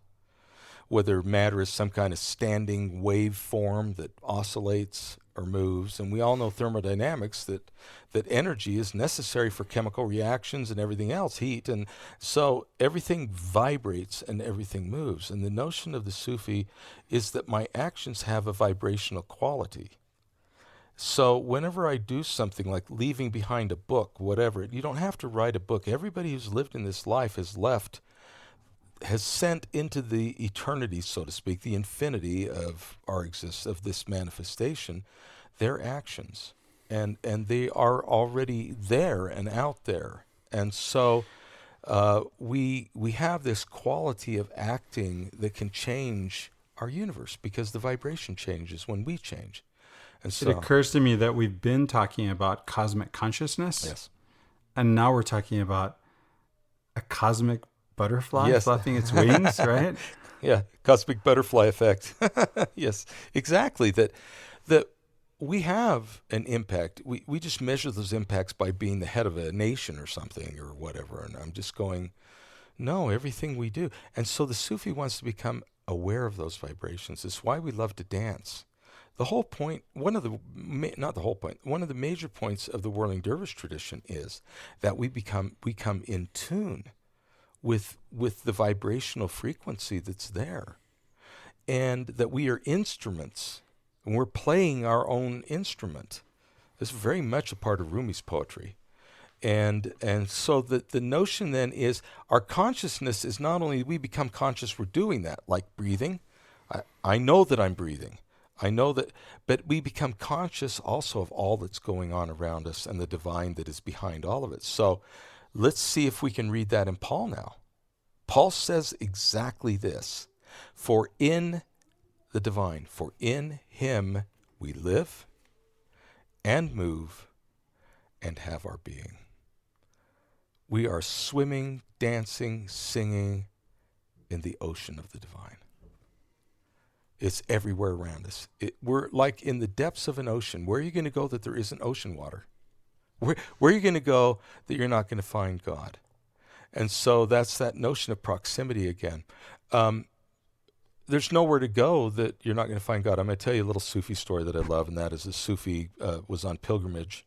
Whether matter is some kind of standing wave form that oscillates or moves. And we all know thermodynamics, that energy is necessary for chemical reactions and everything else, heat. And so everything vibrates and everything moves. And the notion of the Sufi is that my actions have a vibrational quality. So whenever I do something like leaving behind a book, whatever, you don't have to write a book. Everybody who's lived in this life has sent into the eternity, so to speak, the infinity of our existence, of this manifestation, their actions. And they are already there and out there. And so we have this quality of acting that can change our universe because the vibration changes when we change. And so it occurs to me that we've been talking about cosmic consciousness. Yes. And now we're talking about a cosmic butterfly flapping its wings, right? Yeah, cosmic butterfly effect. Yes, exactly. That we have an impact. We just measure those impacts by being the head of a nation or something or whatever. And I'm just going, no, everything we do. And so the Sufi wants to become aware of those vibrations. It's why we love to dance. The whole point, one of the major points of the whirling dervish tradition is that we come in tune with the vibrational frequency that's there, and that we are instruments, and we're playing our own instrument. This is very much a part of Rumi's poetry. And so the notion then is our consciousness is not only we become conscious we're doing that, like breathing. I know that I'm breathing. I know that, but we become conscious also of all that's going on around us and the divine that is behind all of it. So let's see if we can read that in Paul now. Paul says exactly this: for in the divine, for in him we live and move and have our being. We are swimming, dancing, singing in the ocean of the divine. It's everywhere around us. We're like in the depths of an ocean. Where are you going to go that there isn't ocean water? Where are you going to go that you're not going to find God? And so that's that notion of proximity again. There's nowhere to go that you're not going to find God. I'm going to tell you a little Sufi story that I love, and that is a Sufi was on pilgrimage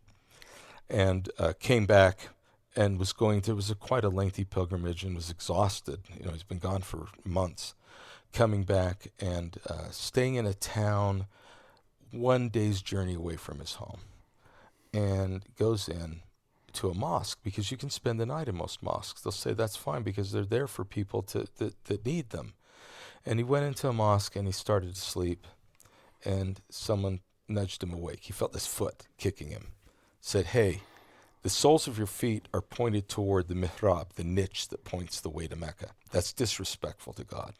and came back and was going to, it was quite a lengthy pilgrimage and was exhausted. He's been gone for months. Coming back and staying in a town 1 day's journey away from his home. And goes in, to a mosque because you can spend the night in most mosques. They'll say that's fine because they're there for people that need them. And he went into a mosque and he started to sleep, and someone nudged him awake. He felt his foot kicking him. Said, "Hey, the soles of your feet are pointed toward the mihrab, the niche that points the way to Mecca. That's disrespectful to God."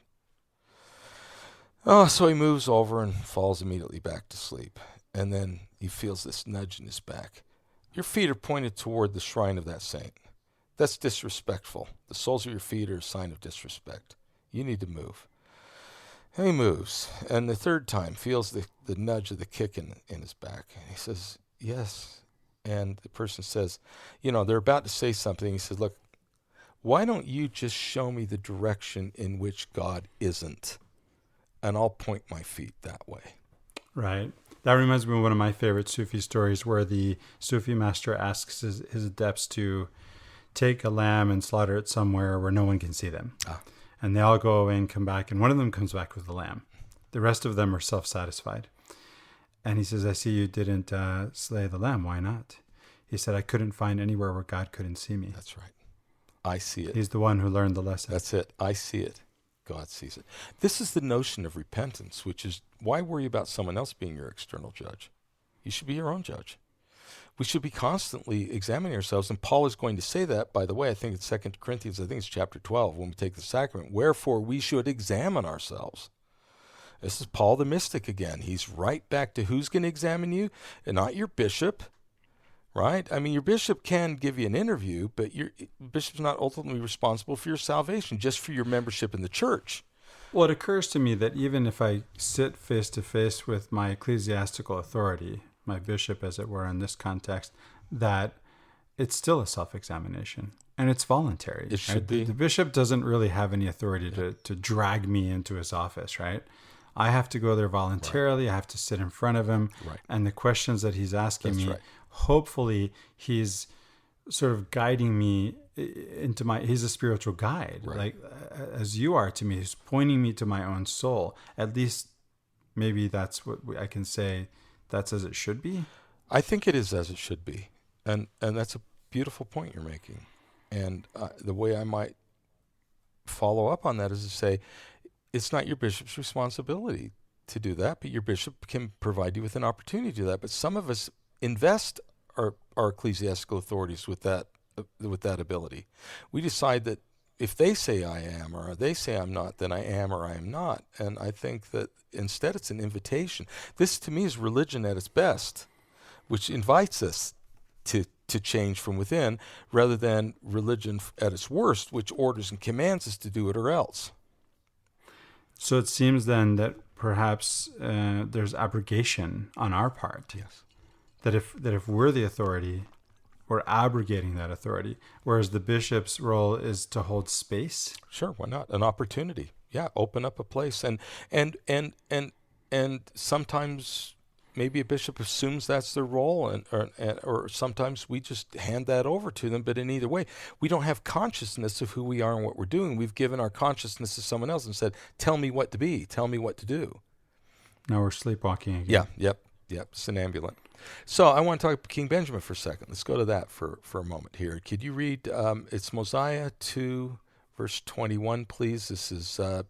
Oh, so he moves over and falls immediately back to sleep. And then he feels this nudge in his back. "Your feet are pointed toward the shrine of that saint. That's disrespectful. The soles of your feet are a sign of disrespect. You need to move." And he moves. And the third time feels the nudge of the kick in his back. And he says, "Yes." And the person says, they're about to say something. He says, "Look, why don't you just show me the direction in which God isn't? And I'll point my feet that way." Right. That reminds me of one of my favorite Sufi stories where the Sufi master asks his adepts to take a lamb and slaughter it somewhere where no one can see them. And they all go away and come back, and one of them comes back with the lamb. The rest of them are self-satisfied. And he says, "I see you didn't slay the lamb. Why not?" He said, "I couldn't find anywhere where God couldn't see me." That's right. I see it. He's the one who learned the lesson. That's it. I see it. God sees it. This is the notion of repentance, which is why worry about someone else being your external judge? You should be your own judge. We should be constantly examining ourselves, and Paul is going to say that, by the way, I think it's 2 Corinthians, I think it's chapter 12, when we take the sacrament. Wherefore we should examine ourselves. This is Paul the mystic again. He's right back to who's going to examine you, and not your bishop, right? I mean, your bishop can give you an interview, but your bishop's not ultimately responsible for your salvation, just for your membership in the church. Well, it occurs to me that even if I sit face to face with my ecclesiastical authority, my bishop, as it were, in this context, that it's still a self-examination, and it's voluntary. It should be. The bishop doesn't really have any authority to drag me into his office, right? I have to go there voluntarily. Right. I have to sit in front of him. Right. And the questions that he's asking That's me, right. Hopefully he's sort of guiding me into he's a spiritual guide, right. Like as you are to me. He's pointing me to my own soul. At least maybe that's what I can say. That's as it should be. I think it is as it should be. And that's a beautiful point you're making. And the way I might follow up on that is to say, it's not your bishop's responsibility to do that, but your bishop can provide you with an opportunity to do that. But some of us invest our ecclesiastical authorities with that ability. We decide that if they say I am or they say I'm not, then I am or I am not. And I think that instead it's an invitation. This to me is religion at its best, which invites us to change from within, rather than religion at its worst, which orders and commands us to do it or else. So it seems then that perhaps there's abrogation on our part. Yes. That if we're the authority, we're abrogating that authority, whereas the bishop's role is to hold space. Sure, why not? An opportunity. Yeah, open up a place, and sometimes maybe a bishop assumes that's their role, or sometimes we just hand that over to them. But in either way, we don't have consciousness of who we are and what we're doing. We've given our consciousness to someone else and said, "Tell me what to be. Tell me what to do." Now we're sleepwalking again. Yeah, yep, somnambulant. So I want to talk King Benjamin for a second. Let's go to that for a moment here. Could you read, it's Mosiah 2, verse 21, please? This is a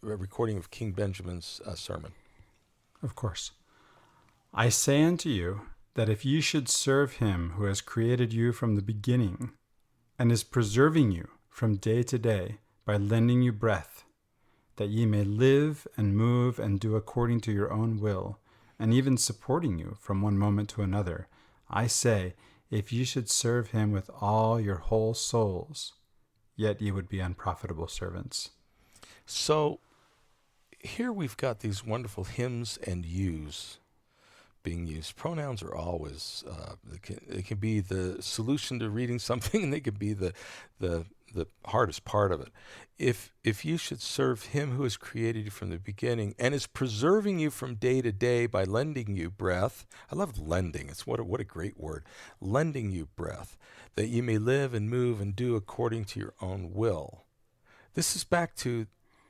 recording of King Benjamin's sermon. Of course. "I say unto you, that if ye should serve him who has created you from the beginning, and is preserving you from day to day by lending you breath, that ye may live and move and do according to your own will, and even supporting you from one moment to another, I say, if ye should serve him with all your whole souls, yet ye would be unprofitable servants." So here we've got these wonderful hymns and yous being used. Pronouns are always, they can be the solution to reading something, and they can be the hardest part of it. If you should serve him who has created you from the beginning and is preserving you from day to day by lending you breath. I love lending. It's what a great word. Lending you breath, that you may live and move and do according to your own will. This is back to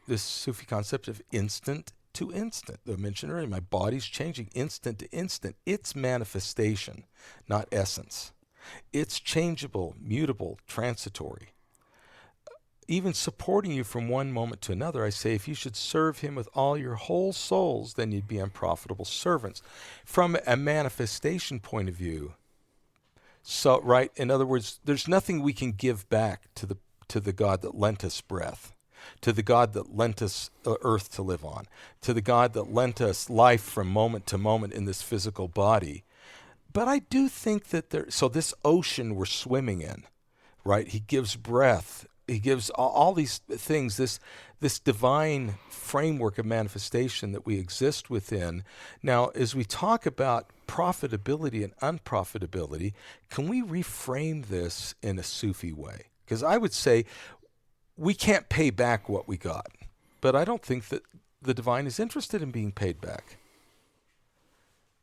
this Sufi concept of instant to instant that I mentioned earlier. My body's changing instant to instant. It's manifestation, not essence. It's changeable, mutable, transitory. Even supporting you from one moment to another, I say, if you should serve him with all your whole souls, then you'd be unprofitable servants. From a manifestation point of view, so, right, in other words, there's nothing we can give back to the God that lent us breath, to the God that lent us earth to live on, to the God that lent us life from moment to moment in this physical body. But I do think that so this ocean we're swimming in, right? He gives breath. He gives all these things, this divine framework of manifestation that we exist within. Now, as we talk about profitability and unprofitability, can we reframe this in a Sufi way? Because I would say we can't pay back what we got, but I don't think that the divine is interested in being paid back.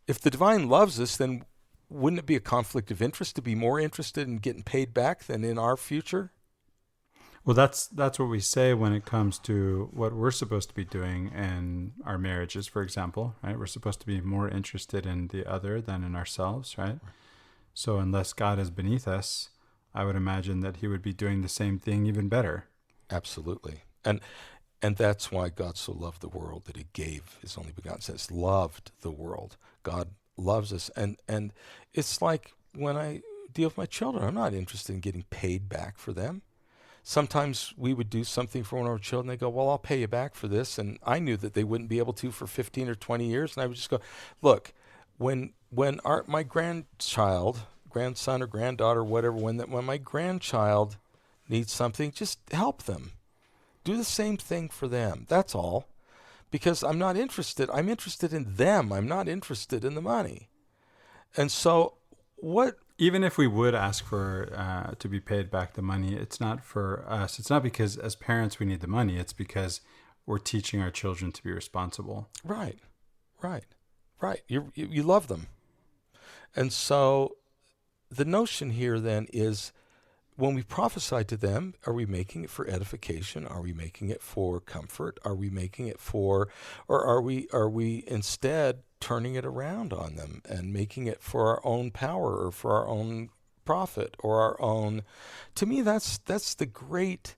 If the divine loves us, then wouldn't it be a conflict of interest to be more interested in getting paid back than in our future? Well, that's what we say when it comes to what we're supposed to be doing in our marriages, for example, right? We're supposed to be more interested in the other than in ourselves, right? So unless God is beneath us, I would imagine that he would be doing the same thing even better. Absolutely. And that's why God so loved the world that he gave his only begotten son. It's loved the world. God loves us. And it's like when I deal with my children, I'm not interested in getting paid back for them. Sometimes we would do something for one of our children. They go, well, I'll pay you back for this. And I knew that they wouldn't be able to for 15 or 20 years. And I would just go, look, when my grandson or granddaughter, whatever, when my grandchild needs something, just help them. Do the same thing for them. That's all. Because I'm not interested. I'm interested in them. I'm not interested in the money. And so even if we would ask for to be paid back the money, it's not for us. It's not because as parents we need the money. It's because we're teaching our children to be responsible. Right. You love them. And so the notion here then is when we prophesy to them, are we making it for edification? Are we making it for comfort? Are we making it or are we instead turning it around on them and making it for our own power or for our own profit or our own? To me, that's the great,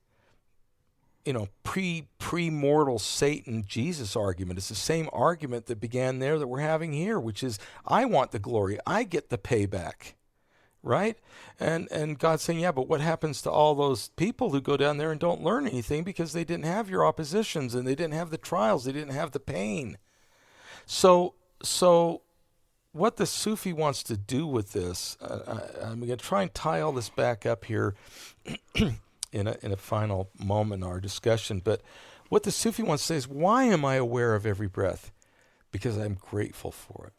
pre-mortal Satan Jesus argument. It's the same argument that began there that we're having here, which is I want the glory. I get the payback. Right? And God's saying, yeah, but what happens to all those people who go down there and don't learn anything because they didn't have your oppositions and they didn't have the trials, they didn't have the pain. So what the Sufi wants to do with this, I'm going to try and tie all this back up here in a final moment in our discussion. But what the Sufi wants to say is, why am I aware of every breath? Because I'm grateful for it.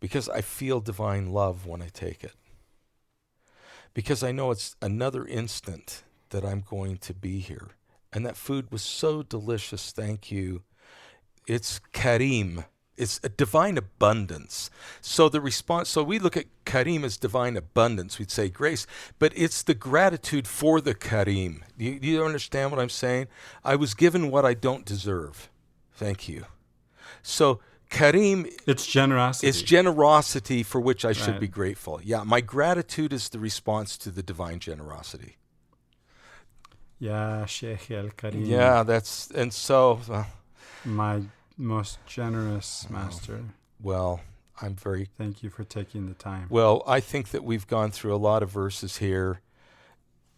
Because I feel divine love when I take it. Because I know it's another instant that I'm going to be here. And that food was so delicious, thank you. It's karim. It's a divine abundance. So we look at karim as divine abundance. We'd say grace, but it's the gratitude for the karim. Do you understand what I'm saying? I was given what I don't deserve. Thank you. So Karim, it's generosity. It's generosity for which I should be grateful. Yeah, my gratitude is the response to the divine generosity. Ya Sheikh al-Karim. Yeah, my most generous master. Well, thank you for taking the time. Well, I think that we've gone through a lot of verses here.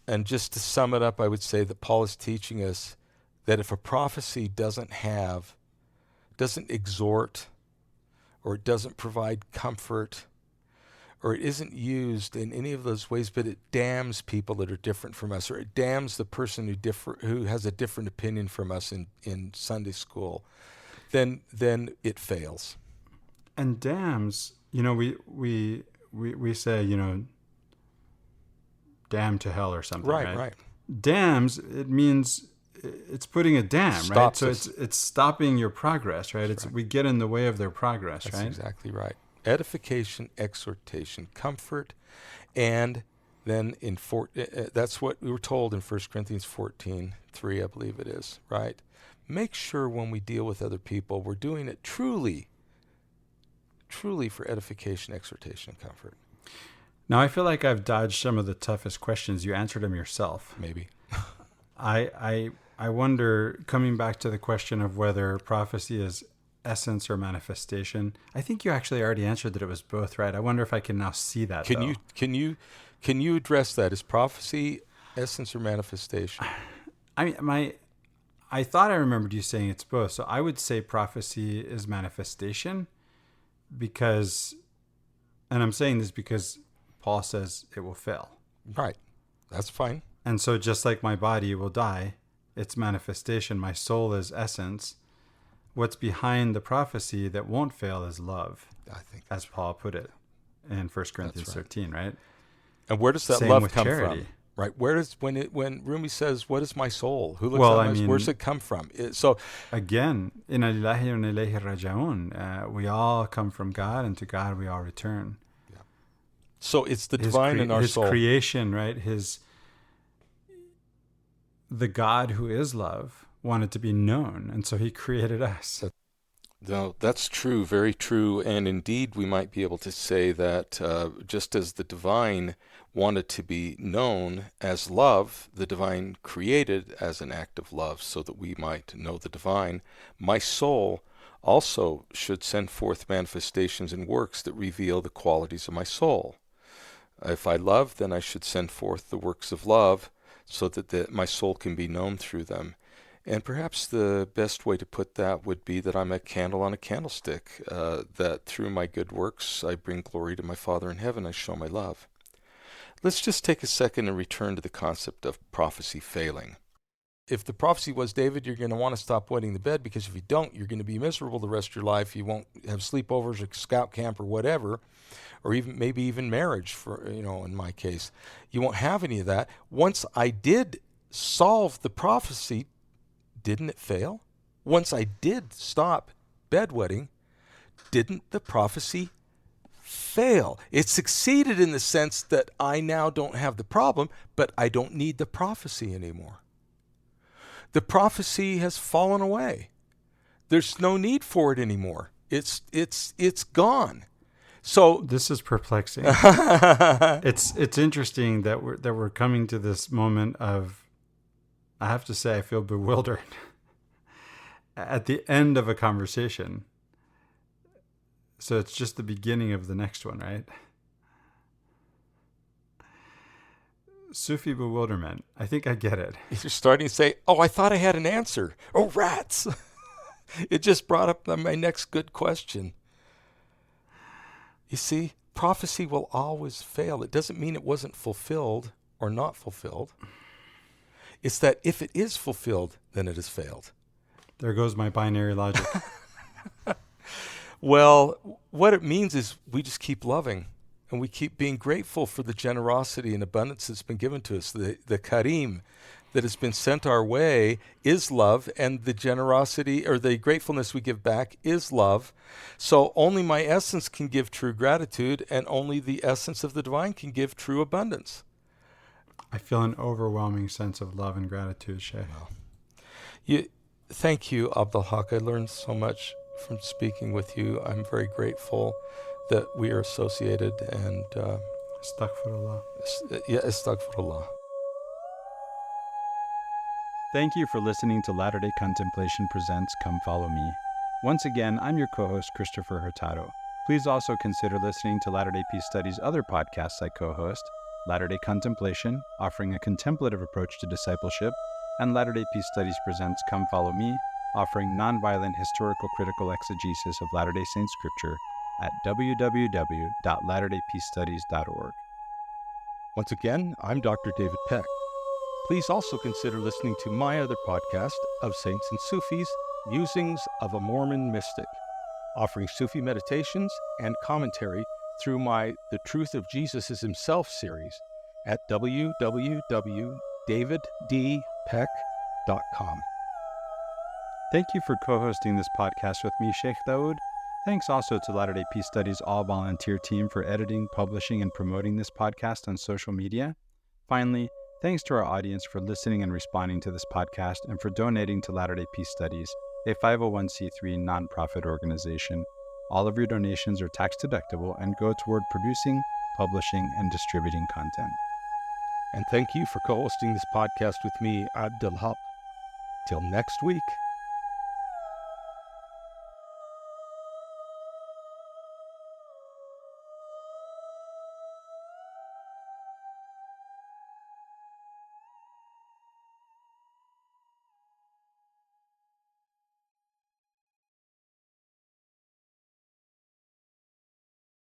And just to sum it up, I would say that Paul is teaching us that if a prophecy doesn't exhort, or it doesn't provide comfort, or it isn't used in any of those ways, but it damns people that are different from us, or it damns the person who has a different opinion from us in Sunday school, then it fails. And damns, we say, damn to hell or something. Right. Damns, it means it's putting a dam, right? So it's stopping your progress, right? We get in the way of their progress, right? That's exactly right. Edification, exhortation, comfort, and then that's what we were told in 1 Corinthians 14:3, I believe it is, right? Make sure when we deal with other people, we're doing it truly for edification, exhortation, and comfort. Now, I feel like I've dodged some of the toughest questions. You answered them yourself. Maybe. I wonder, coming back to the question of whether prophecy is essence or manifestation, I think you actually already answered that it was both, right? I wonder if I can now see that. Can you address that? Is prophecy essence or manifestation? I thought I remembered you saying it's both. So I would say prophecy is manifestation because, and I'm saying this because Paul says it will fail. Right. That's fine. And so just like my body will die, it's manifestation. My soul is essence. What's behind the prophecy that won't fail is love, I think, as Paul put it in 1 Corinthians 13, right? And where does that Same love with come charity. from? Right. Where does when Rumi says, "What is my soul?" Who looks Well, at my, where does it come from? So again, inna lillahi wa inna ilayhi raji'un. We all come from God, and to God we all return. Yeah. So it's the divine in our soul. His creation, right? The God who is love wanted to be known, and so he created us. No, that's true, very true. And indeed, we might be able to say that just as the divine wanted to be known as love, the divine created as an act of love so that we might know the divine, my soul also should send forth manifestations and works that reveal the qualities of my soul. If I love, then I should send forth the works of love so that my soul can be known through them. And perhaps the best way to put that would be that I'm a candle on a candlestick, that through my good works I bring glory to my Father in heaven, I show my love. Let's just take a second and return to the concept of prophecy failing. If the prophecy was, David, you're going to want to stop wetting the bed because if you don't, you're going to be miserable the rest of your life. You won't have sleepovers or scout camp or whatever, or maybe even marriage, for in my case. You won't have any of that. Once I did solve the prophecy, didn't it fail? Once I did stop bedwetting, didn't the prophecy fail? It succeeded in the sense that I now don't have the problem, but I don't need the prophecy anymore. The prophecy has fallen away. There's no need for it anymore. It's gone. So this is perplexing. It's interesting that we're coming to this moment of, I have to say, I feel bewildered at the end of a conversation. So it's just the beginning of the next one, right? Sufi bewilderment. I think I get it. You're starting to say, oh, I thought I had an answer. Oh, rats. It just brought up my next good question. You see, prophecy will always fail. It doesn't mean it wasn't fulfilled or not fulfilled. It's that if it is fulfilled, then it has failed. There goes my binary logic. Well, what it means is we just keep loving and we keep being grateful for the generosity and abundance that's been given to us. The karim that has been sent our way is love, and the generosity or the gratefulness we give back is love. So only my essence can give true gratitude, and only the essence of the divine can give true abundance. I feel an overwhelming sense of love and gratitude, Sheikh. Well, thank you, Al-Haqq. I learned so much from speaking with you. I'm very grateful that we are associated, and Astaghfirullah. Astaghfirullah. Thank you for listening to Latter-day Contemplation Presents Come Follow Me. Once again, I'm your co-host, Christopher Hurtado. Please also consider listening to Latter-day Peace Studies' other podcasts I co-host, Latter-day Contemplation, offering a contemplative approach to discipleship, and Latter-day Peace Studies Presents Come Follow Me, offering nonviolent historical critical exegesis of Latter-day Saint Scripture at www.latterdaypeacestudies.org. Once again, I'm Dr. David Peck. Please also consider listening to my other podcast of Saints and Sufis, Musings of a Mormon Mystic, offering Sufi meditations and commentary through my The Truth of Jesus is Himself series at www.daviddpeck.com. Thank you for co-hosting this podcast with me, Sheikh Daud. Thanks also to Latter-day Peace Studies all-volunteer team for editing, publishing, and promoting this podcast on social media. Finally, thanks to our audience for listening and responding to this podcast and for donating to Latter-day Peace Studies, a 501c3 nonprofit organization. All of your donations are tax-deductible and go toward producing, publishing and distributing content. And thank you for co-hosting this podcast with me, al-Haqq. Till next week.